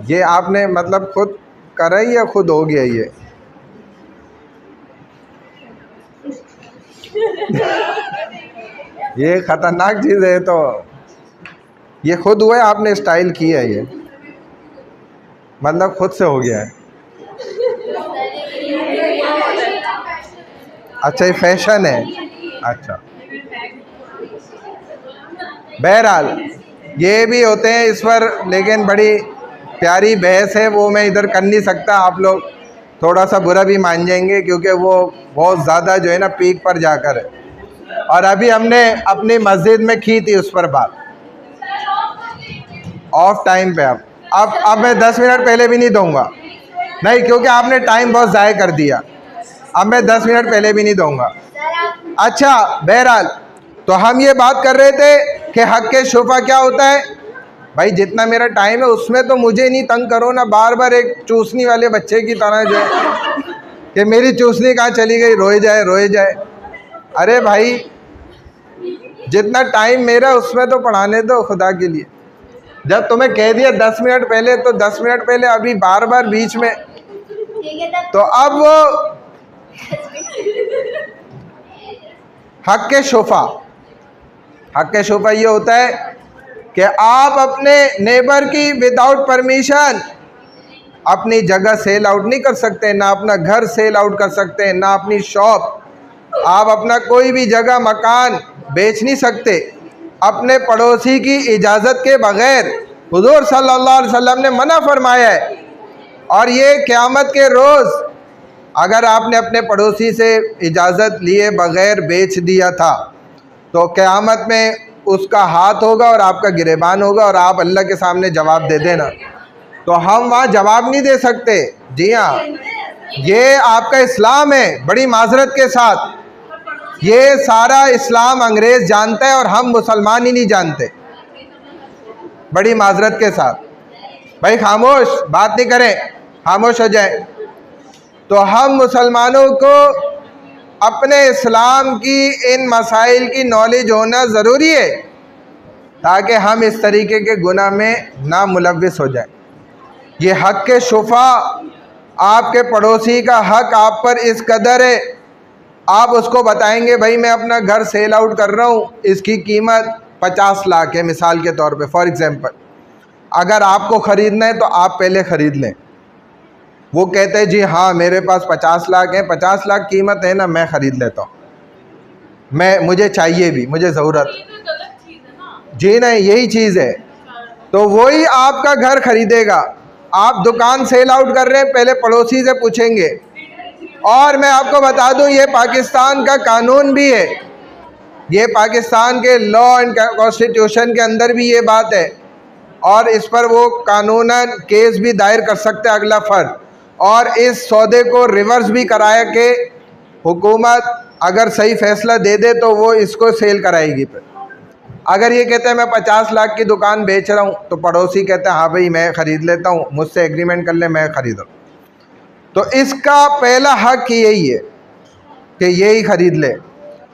ये आपने मतलब खुद करा ही या खुद हो गया ये? ये ख़तरनाक चीज़ है, तो ये खुद हुआ है, आपने स्टाइल किया है, ये मतलब खुद से हो गया है। अच्छा, ये फैशन है। अच्छा, बहरहाल ये भी होते हैं इस पर, लेकिन बड़ी प्यारी बहस है, वो मैं इधर कर नहीं सकता। आप लोग थोड़ा सा बुरा भी मान जाएंगे क्योंकि वो बहुत ज़्यादा जो है ना पीक पर जाकर है। और अभी हमने अपनी मस्जिद में की थी उस पर बात, ऑफ टाइम पे। अब मैं 10 मिनट पहले भी नहीं दूंगा, नहीं, क्योंकि आपने टाइम बहुत ज़ाया कर दिया। अब मैं 10 मिनट पहले भी नहीं दूंगा। अच्छा, बहरहाल तो हम ये बात कर रहे थे कि हक़ शुफ़ा क्या होता है। भाई जितना मेरा टाइम है उसमें तो मुझे नहीं तंग करो ना, बार बार एक चूसनी वाले बच्चे की तरह जो है कि मेरी चूसनी कहाँ चली गई, रोए जाए रोए जाए। अरे भाई, जितना टाइम मेरा उसमें तो पढ़ाने दो खुदा के लिए। जब तुम्हें कह दिया 10 मिनट पहले तो 10 मिनट पहले, अभी बार बार बीच में, तो अब वो हक़ शुफ़ा, हक़ शुफ़ा ये होता है कि आप अपने नेबर की विदाउट परमिशन अपनी जगह सेल आउट नहीं कर सकते, ना अपना घर सेल आउट कर सकते, ना अपनी शॉप, आप अपना कोई भी जगह मकान बेच नहीं सकते अपने पड़ोसी की इजाज़त के बग़ैर। हुज़ूर सल्लल्लाहु अलैहि वसल्लम ने मना फरमाया है। और ये क़यामत के रोज़ अगर आपने अपने पड़ोसी से इजाज़त लिए बग़ैर बेच दिया था तो क़यामत में उसका हाथ होगा और आपका गिरेबान होगा और आप अल्लाह के सामने जवाब दे देना। तो हम वहाँ जवाब नहीं दे सकते। जी हाँ, ये आपका इस्लाम है, बड़ी माजरत के साथ। ये सारा इस्लाम अंग्रेज़ जानता है और हम मुसलमान ही नहीं जानते, बड़ी माजरत के साथ। भाई खामोश, बात नहीं करें, खामोश हो जाए। तो हम मुसलमानों को अपने इस्लाम की इन मसाइल की नॉलेज होना ज़रूरी है। ताकि हम इस तरीके के गुनाह में ना मुलव्विस हो जाए। ये हक़ के शुफा, आपके पड़ोसी का हक़ आप पर इस कदर है, आप उसको बताएंगे भाई मैं अपना घर सेल आउट कर रहा हूँ, इसकी कीमत 50 लाख है मिसाल के तौर पे, फॉर एग्ज़ाम्पल। अगर आपको ख़रीदना है तो आप पहले ख़रीद लें। वो कहते हैं जी हाँ मेरे पास 50 लाख है, 50 लाख कीमत है ना, मैं ख़रीद लेता हूँ, मुझे चाहिए भी, मुझे ज़रूरत। जी नहीं, यही चीज़ है। तो वही आपका घर ख़रीदेगा। आप दुकान सेल आउट कर रहे हैं, पहले पड़ोसी से पूछेंगे। और मैं आपको बता दूं ये पाकिस्तान का कानून भी है, ये पाकिस्तान के लॉ एंड कॉन्स्टिट्यूशन के अंदर भी ये बात है, और इस पर वो कानूनन केस भी दायर कर सकते हैं अगला फ़र्द, और इस सौदे को रिवर्स भी कराया कि हुकूमत अगर सही फ़ैसला दे दे तो वो इसको सेल कराएगी। फिर अगर ये कहते हैं मैं 50 लाख की दुकान बेच रहा हूँ, तो पड़ोसी कहता है हाँ भाई मैं ख़रीद लेता हूँ, मुझसे एग्रीमेंट कर ले, मैं ख़रीद। तो इसका पहला हक़ यही है कि यही ख़रीद ले।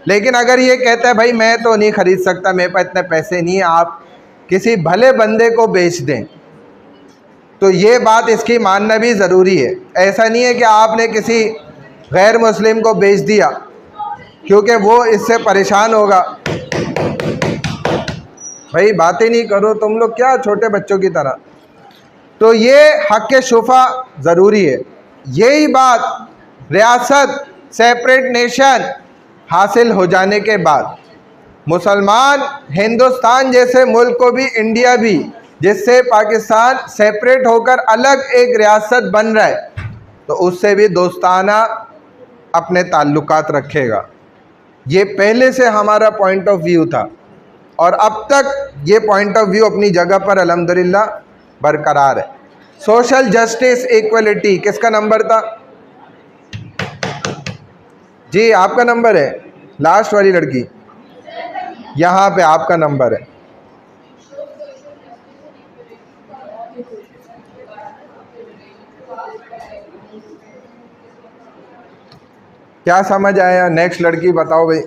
लेकिन अगर ये कहता है भाई मैं तो नहीं ख़रीद सकता, मेरे पास इतने पैसे नहीं है, आप किसी भले बंदे को बेच दें, तो ये बात इसकी मानना भी ज़रूरी है। ऐसा नहीं है कि आपने किसी गैर मुस्लिम को बेच दिया क्योंकि वो इससे परेशान होगा। भाई बातें नहीं करो तुम लोग, क्या छोटे बच्चों की तरह। तो ये हक़ शुफा ज़रूरी है। यही बात रियासत सेपरेट नेशन हासिल हो जाने के बाद मुसलमान हिंदुस्तान जैसे मुल्क को भी, इंडिया भी, जिससे पाकिस्तान सेपरेट होकर अलग एक रियासत बन रहा है, तो उससे भी दोस्ताना अपने ताल्लुकात रखेगा। ये पहले से हमारा पॉइंट ऑफ व्यू था और अब तक ये पॉइंट ऑफ व्यू अपनी जगह पर अल्हम्दुलिल्लाह बरकरार है। सोशल जस्टिस, इक्वलिटी, किसका नंबर था जी? आपका नंबर है, लास्ट वाली लड़की, यहाँ पे आपका नंबर है। क्या समझ आया? नेक्स्ट लड़की बताओ भाई।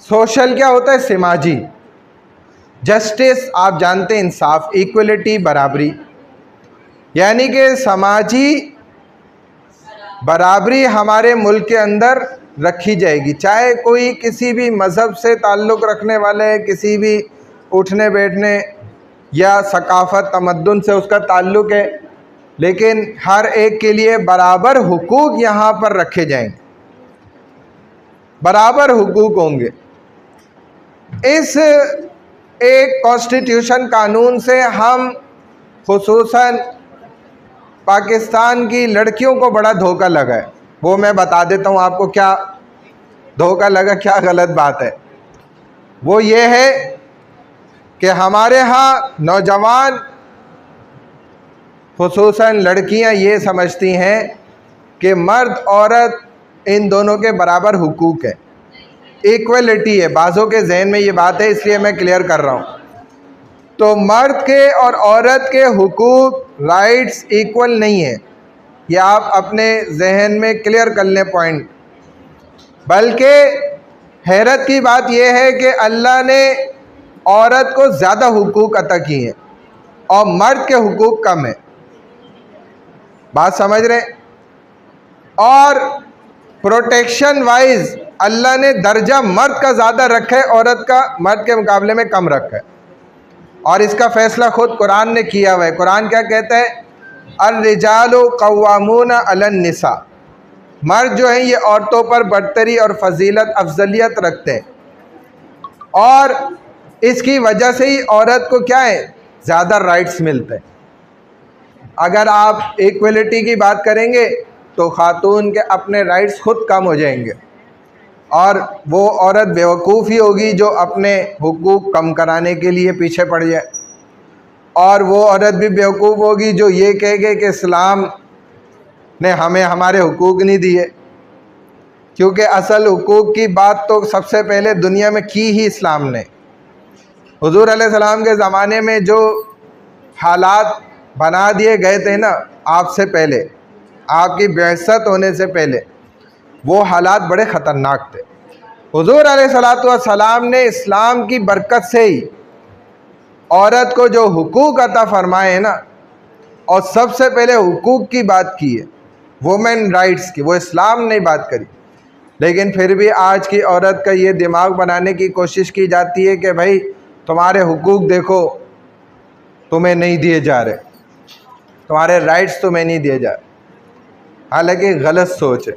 सोशल क्या होता है? समाजी। जस्टिस आप जानते हैं इंसाफ, इक्वलिटी बराबरी, यानी कि समाजी बराबरी हमारे मुल्क के अंदर रखी जाएगी। चाहे कोई किसी भी मज़हब से ताल्लुक़ रखने वाला है, किसी भी उठने बैठने या सकाफ़त तमद्दुन से उसका ताल्लुक़ है, लेकिन हर एक के लिए बराबर हुकूक यहाँ पर रखे जाएंगे, बराबर हुकूक होंगे। इस एक कॉन्स्टिट्यूशन कानून से हम खुसूसन पाकिस्तान की लड़कियों को बड़ा धोखा लगा है। वो मैं बता देता हूँ आपको क्या धोखा लगा, क्या गलत बात है। वो ये है कि हमारे यहाँ नौजवान खुसूसन लड़कियाँ ये समझती हैं कि मर्द औरत इन दोनों के बराबर हुकूक है, इक्वलिटी है। बाज़ों के जहन में ये बात है, इसलिए मैं क्लियर कर रहा हूँ। तो मर्द के और औरत के हुकूक, राइट्स इक्वल नहीं है, ये आप अपने जहन में क्लियर कर लें पॉइंट। बल्कि हैरत की बात यह है कि अल्लाह ने औरत को ज़्यादा हुकूक अता किए हैं और मर्द के हुकूक कम है। बात समझ रहे? और प्रोटेक्शन वाइज अल्लाह ने दर्जा मर्द का ज़्यादा रखा है, औरत का मर्द के मुकाबले में कम रखा है। और इसका फ़ैसला ख़ुद कुरान ने किया हुआ है। कुरान क्या कहता है? अर्रिजालु क़व्वामून अलन निसा, मर्द जो हैं ये औरतों पर बरतरी और फजीलत अफजलियत रखते हैं, और इसकी वजह से ही औरत को क्या है? ज़्यादा राइट्स मिलते हैं। अगर आप इक्वलिटी की बात करेंगे तो ख़ातून के अपने राइट्स खुद कम हो जाएंगे, और वो औरत बेवकूफ़ ही होगी जो अपने हुकूक कम कराने के लिए पीछे पड़ जाए, और वो औरत भी बेवकूफ़ होगी जो ये कहेगे कि इस्लाम ने हमें हमारे हुकूक नहीं दिए, क्योंकि असल हुकूक की बात तो सबसे पहले दुनिया में की ही इस्लाम ने। हुज़ूर अलैहिस्सलाम के ज़माने में जो हालात बना दिए गए थे ना आपसे पहले, आपकी बेइज्जत होने से पहले वो हालात बड़े ख़तरनाक थे। हुज़ूर अलैहिस्सलातु वस्सलाम ने इस्लाम की बरकत से ही औरत को जो हुकूक अता फरमाए ना, और सबसे पहले हुकूक की बात की है, वुमेन राइट्स की, वो इस्लाम ने बात करी। लेकिन फिर भी आज की औरत का ये दिमाग बनाने की कोशिश की जाती है कि भाई तुम्हारे हुकूक देखो तुम्हें नहीं दिए जा रहे, तुम्हारे राइट्स तुम्हें नहीं दिए जा रहे, हालांकि गलत सोच है।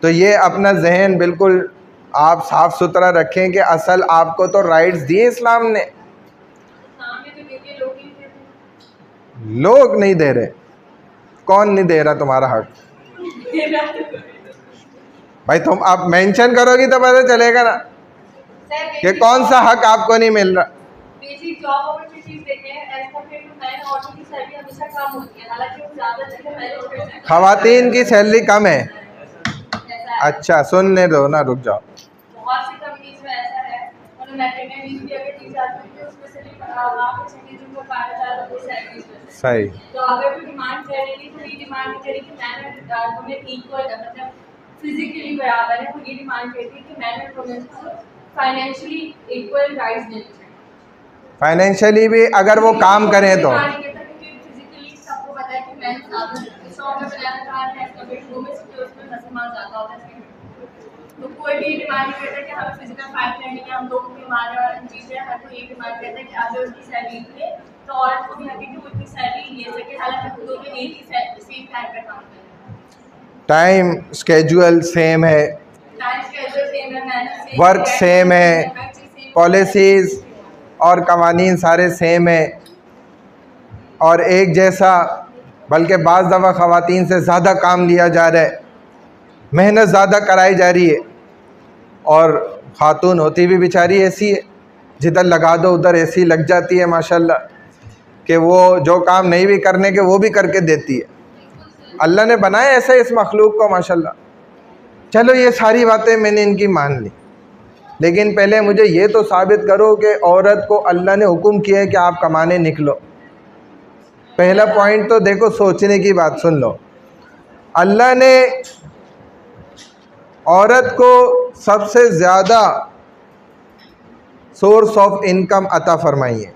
तो ये अपना जहन बिल्कुल आप साफ़ सुथरा रखें कि असल आपको तो राइट्स दिए इस्लाम ने, लोग नहीं दे रहे। कौन नहीं दे रहा तुम्हारा हक? भाई तुम आप मेंशन करोगी तो पता चलेगा ना कि कौन सा हक आपको नहीं मिल रहा। बेसिक जॉब अपॉर्चुनिटीज देते हैं, एज कंपेयर टू मैन, औरतों की सैलरी हमेशा कम होती है, हालांकि वो ज़्यादा देते हैं मैन और खवातीन की सैलरी कम है। अच्छा सुनने दो ना, रुक जाओ। बहुत सी कंपनीज में ऐसा है, और मैटरनिटी लीव भी अगर दी जाती है तो उसमें से आप परसेंटेज उनको 5,000 रुपये सैलरी देते हैं। सही। तो अगर कोई डिमांड करेगी तो ये डिमांड नहीं करेगी कि मैन तुम्हें इक्वल, मतलब फिजिकली बराबर है, वो ये डिमांड करती है कि मैन और वुमेन को फाइनेंशियली इक्वल राइट्स देने चाहिए। फाइनेंशियली भी अगर वो काम करें तो फिजिकली सबको पता है कि मैन ज़्यादा 100 में बनाना कहा है, कभी वुमेन से उसमें नसीमान ज़्यादा होता है। तो कोई भी डिमांड नहीं करता कि हमें फिजिकल फाइट करनी है, हम लोग भी मारे और चीज़ें, हर कोई ये डिमांड करता है कि अगर उसकी सैलरी ले तो औरत को भी हक है कि वो इतनी सैलरी ले सके, हालांकि दोनों एक ही सेम टाइम पर काम करें। टाइम स्केड्यूल सेम है, टाइम स्केड्यूल सेम है, मैनेज वर्क सेम है, पॉलिसीज़ और कवानीन सारे सेम है और एक जैसा, बल्कि बाज़ दफ़ा ख़वातीन से ज़्यादा काम लिया जा रहा है, मेहनत ज़्यादा कराई जा रही है। और ख़ातून होती भी बेचारी ऐसी है, जिधर लगा दो उधर ऐसी लग जाती है माशाल्लाह, कि वो जो काम नहीं भी करने के वो भी करके देती है। अल्लाह ने बनाया ऐसा इस मखलूक को माशाल्लाह। चलो ये सारी बातें मैंने इनकी मान ली, लेकिन पहले मुझे ये तो साबित करो कि औरत को अल्लाह ने हुक्म किया है कि आप कमाने निकलो। पहला पॉइंट तो देखो, सोचने की बात सुन लो। अल्लाह ने औरत को सबसे ज़्यादा सोर्स ऑफ इनकम अता फरमाई है,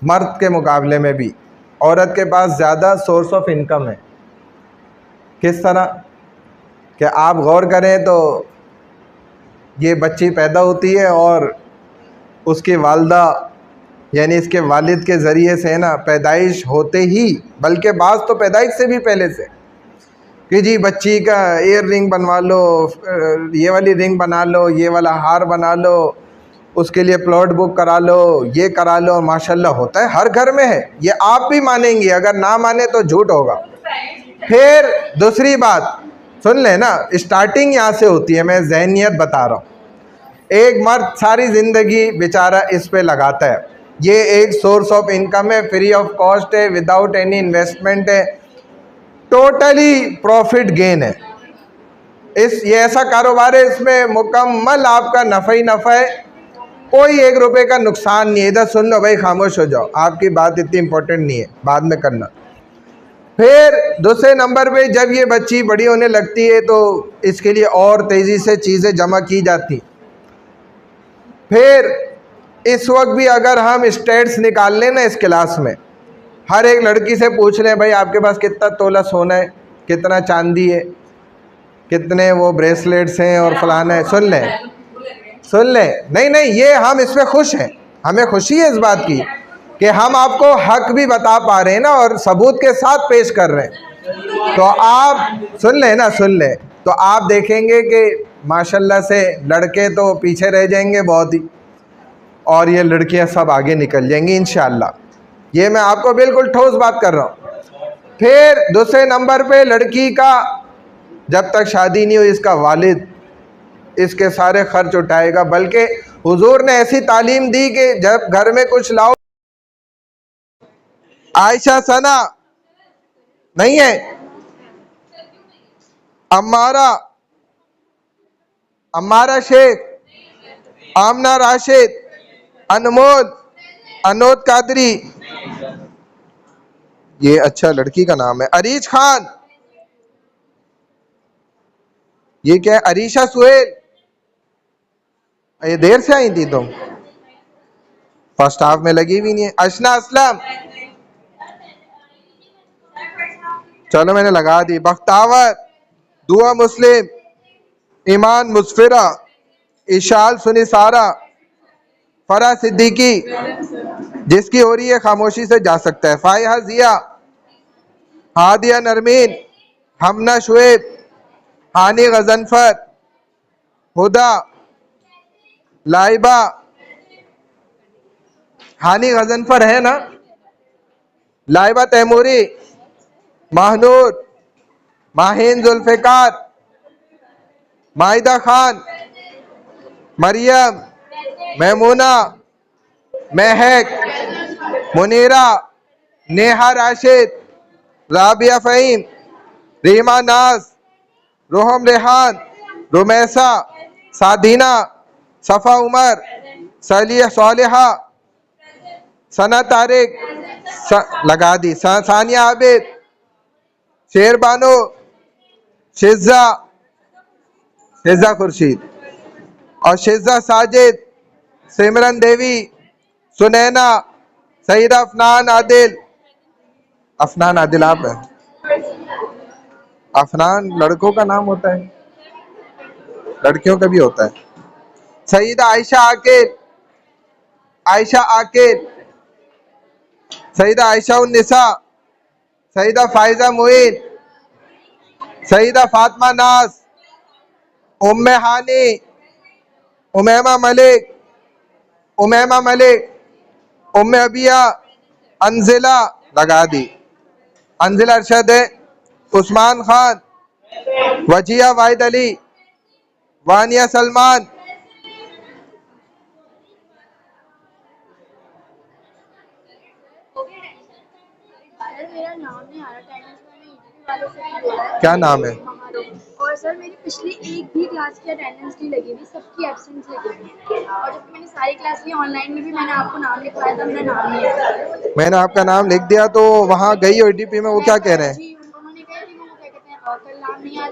मर्द के मुकाबले में भी औरत के पास ज़्यादा सोर्स ऑफ इनकम है। किस तरह कि आप गौर करें तो ये बच्ची पैदा होती है और उसकी वालदा यानी इसके वालिद के ज़रिए से ना, पैदाइश होते ही, बल्कि बाज़ तो पैदाइश से भी पहले से, कि जी बच्ची का ईयर रिंग बनवा लो, ये वाली रिंग बना लो, ये वाला हार बना लो, उसके लिए प्लॉट बुक करा लो, ये करा लो। माशाल्लाह होता है, हर घर में है, ये आप भी मानेंगी, अगर ना माने तो झूठ होगा। फिर दूसरी बात सुन ले ना, स्टार्टिंग यहाँ से होती है, मैं ज़हनियत बता रहा हूँ। एक मर्द सारी ज़िंदगी बेचारा इस पे लगाता है, ये एक सोर्स ऑफ इनकम है, फ्री ऑफ कॉस्ट है, विदाउट एनी इन्वेस्टमेंट है, टोटली प्रॉफिट गेन है। ये ऐसा कारोबार है, इसमें मुकम्मल आपका नफ़ा ही नफ़ा है, कोई 1 रुपये का नुकसान नहीं है। इधर सुन लो भाई, खामोश हो जाओ, आपकी बात इतनी इम्पोर्टेंट नहीं है, बाद में करना। फिर दूसरे नंबर पे जब ये बच्ची बड़ी होने लगती है तो इसके लिए और तेज़ी से चीज़ें जमा की जाती। फिर इस वक्त भी अगर हम स्टेट्स निकाल लें ना, इस क्लास में हर एक लड़की से पूछ लें भाई आपके पास कितना तोला सोना है, कितना चांदी है, कितने वो ब्रेसलेट्स हैं और फलाना है, सुन लें सुन लें। नहीं नहीं, ये हम इसमें खुश हैं, हमें खुशी है इस बात की कि हम आपको हक भी बता पा रहे हैं ना, और सबूत के साथ पेश कर रहे हैं। तो आप सुन लें ना, सुन लें, तो आप देखेंगे कि माशाल्लाह से लड़के तो पीछे रह जाएंगे बहुत ही, और ये लड़कियां सब आगे निकल जाएंगी इंशाअल्लाह। ये मैं आपको बिल्कुल ठोस बात कर रहा हूँ। फिर दूसरे नंबर पे लड़की का जब तक शादी नहीं हुई, इसका वालिद इसके सारे खर्च उठाएगा, बल्कि हुजूर ने ऐसी तालीम दी कि जब घर में कुछ लाओ, आयशा सना नहीं है, अम्मारा शेख, आमना राशिद, अनमोल, अनोद कादरी, ये अच्छा लड़की का नाम है, अरीज खान, ये क्या है? अरीशा सुहेल, ये देर से आई थी तुम, फर्स्ट हाफ में लगी भी नहीं है। अशना असलम, चलो मैंने लगा दी। बख्तावर, दुआ मुस्लिम, ईमान मुस्फिरा, इशाल सुनिसारा, फरा सिद्दीकी, जिसकी हो रही है खामोशी से जा सकता है। फाइहा जिया, हादिया नरमीन, हमना शुएब, हानी गजनफर, हुदा, लाइबा, हानी गजनफर है ना, लाइबा तैमूरी, महनूर, माहिन जुल्फिकार, माहिदा खान, मरियम, मैमूना, महक, मुनीरा, नेहा राशिद, राबिया फ़हीम, रीमा नाज, रोहम रेहान, रुमैसा, सादीना, सफ़ा उमर, सलिया सालिहा, सना तारिक, लगा दी। सानिया आबिद, शेर बानो, शिज़ा, शिज़ा खुर्शीद और शिज़ा साजिद, सिमरन देवी, सुनैना, सईदा अफनान आदिल। अफनान आदिल आप है? अफनान लड़कों का नाम होता है, लड़कियों का भी होता है। सईदा आयशा आकिल, आयशा आकिल, सईदा आयशा उन्निसा, सईदा फाइजा मुइन, सईदा फातिमा नाज, उम्मे हानी, उमैमा मलिक, उमैमा मलिक, उम्मे अबिया, अंजिला, लगा दी। अंजिला अरशद है, उस्मान खान, वजिया वाहिद अली, वानिया सलमान, सर मेरा नाम नहीं आ रहा अटेंडेंस में, मैंने यूपी वालों से भी बोला है। क्या नाम है? महारूफ। और सर मेरी पिछली एक भी क्लास की अटेंडेंस नहीं लगी हुई, सबकी एब्सेंस लगी हुई। और जब मैंने सारी क्लास ली ऑनलाइन में भी मैंने आपको नाम लिखवाया था, मेरा नाम नहीं आया। मैंने आपका नाम लिख दिया तो वहाँ गई ODP में वो क्या कह रहे हैं? जी उन्होंने कहा कि वो क्या कहते हैं कल नाम नहीं आ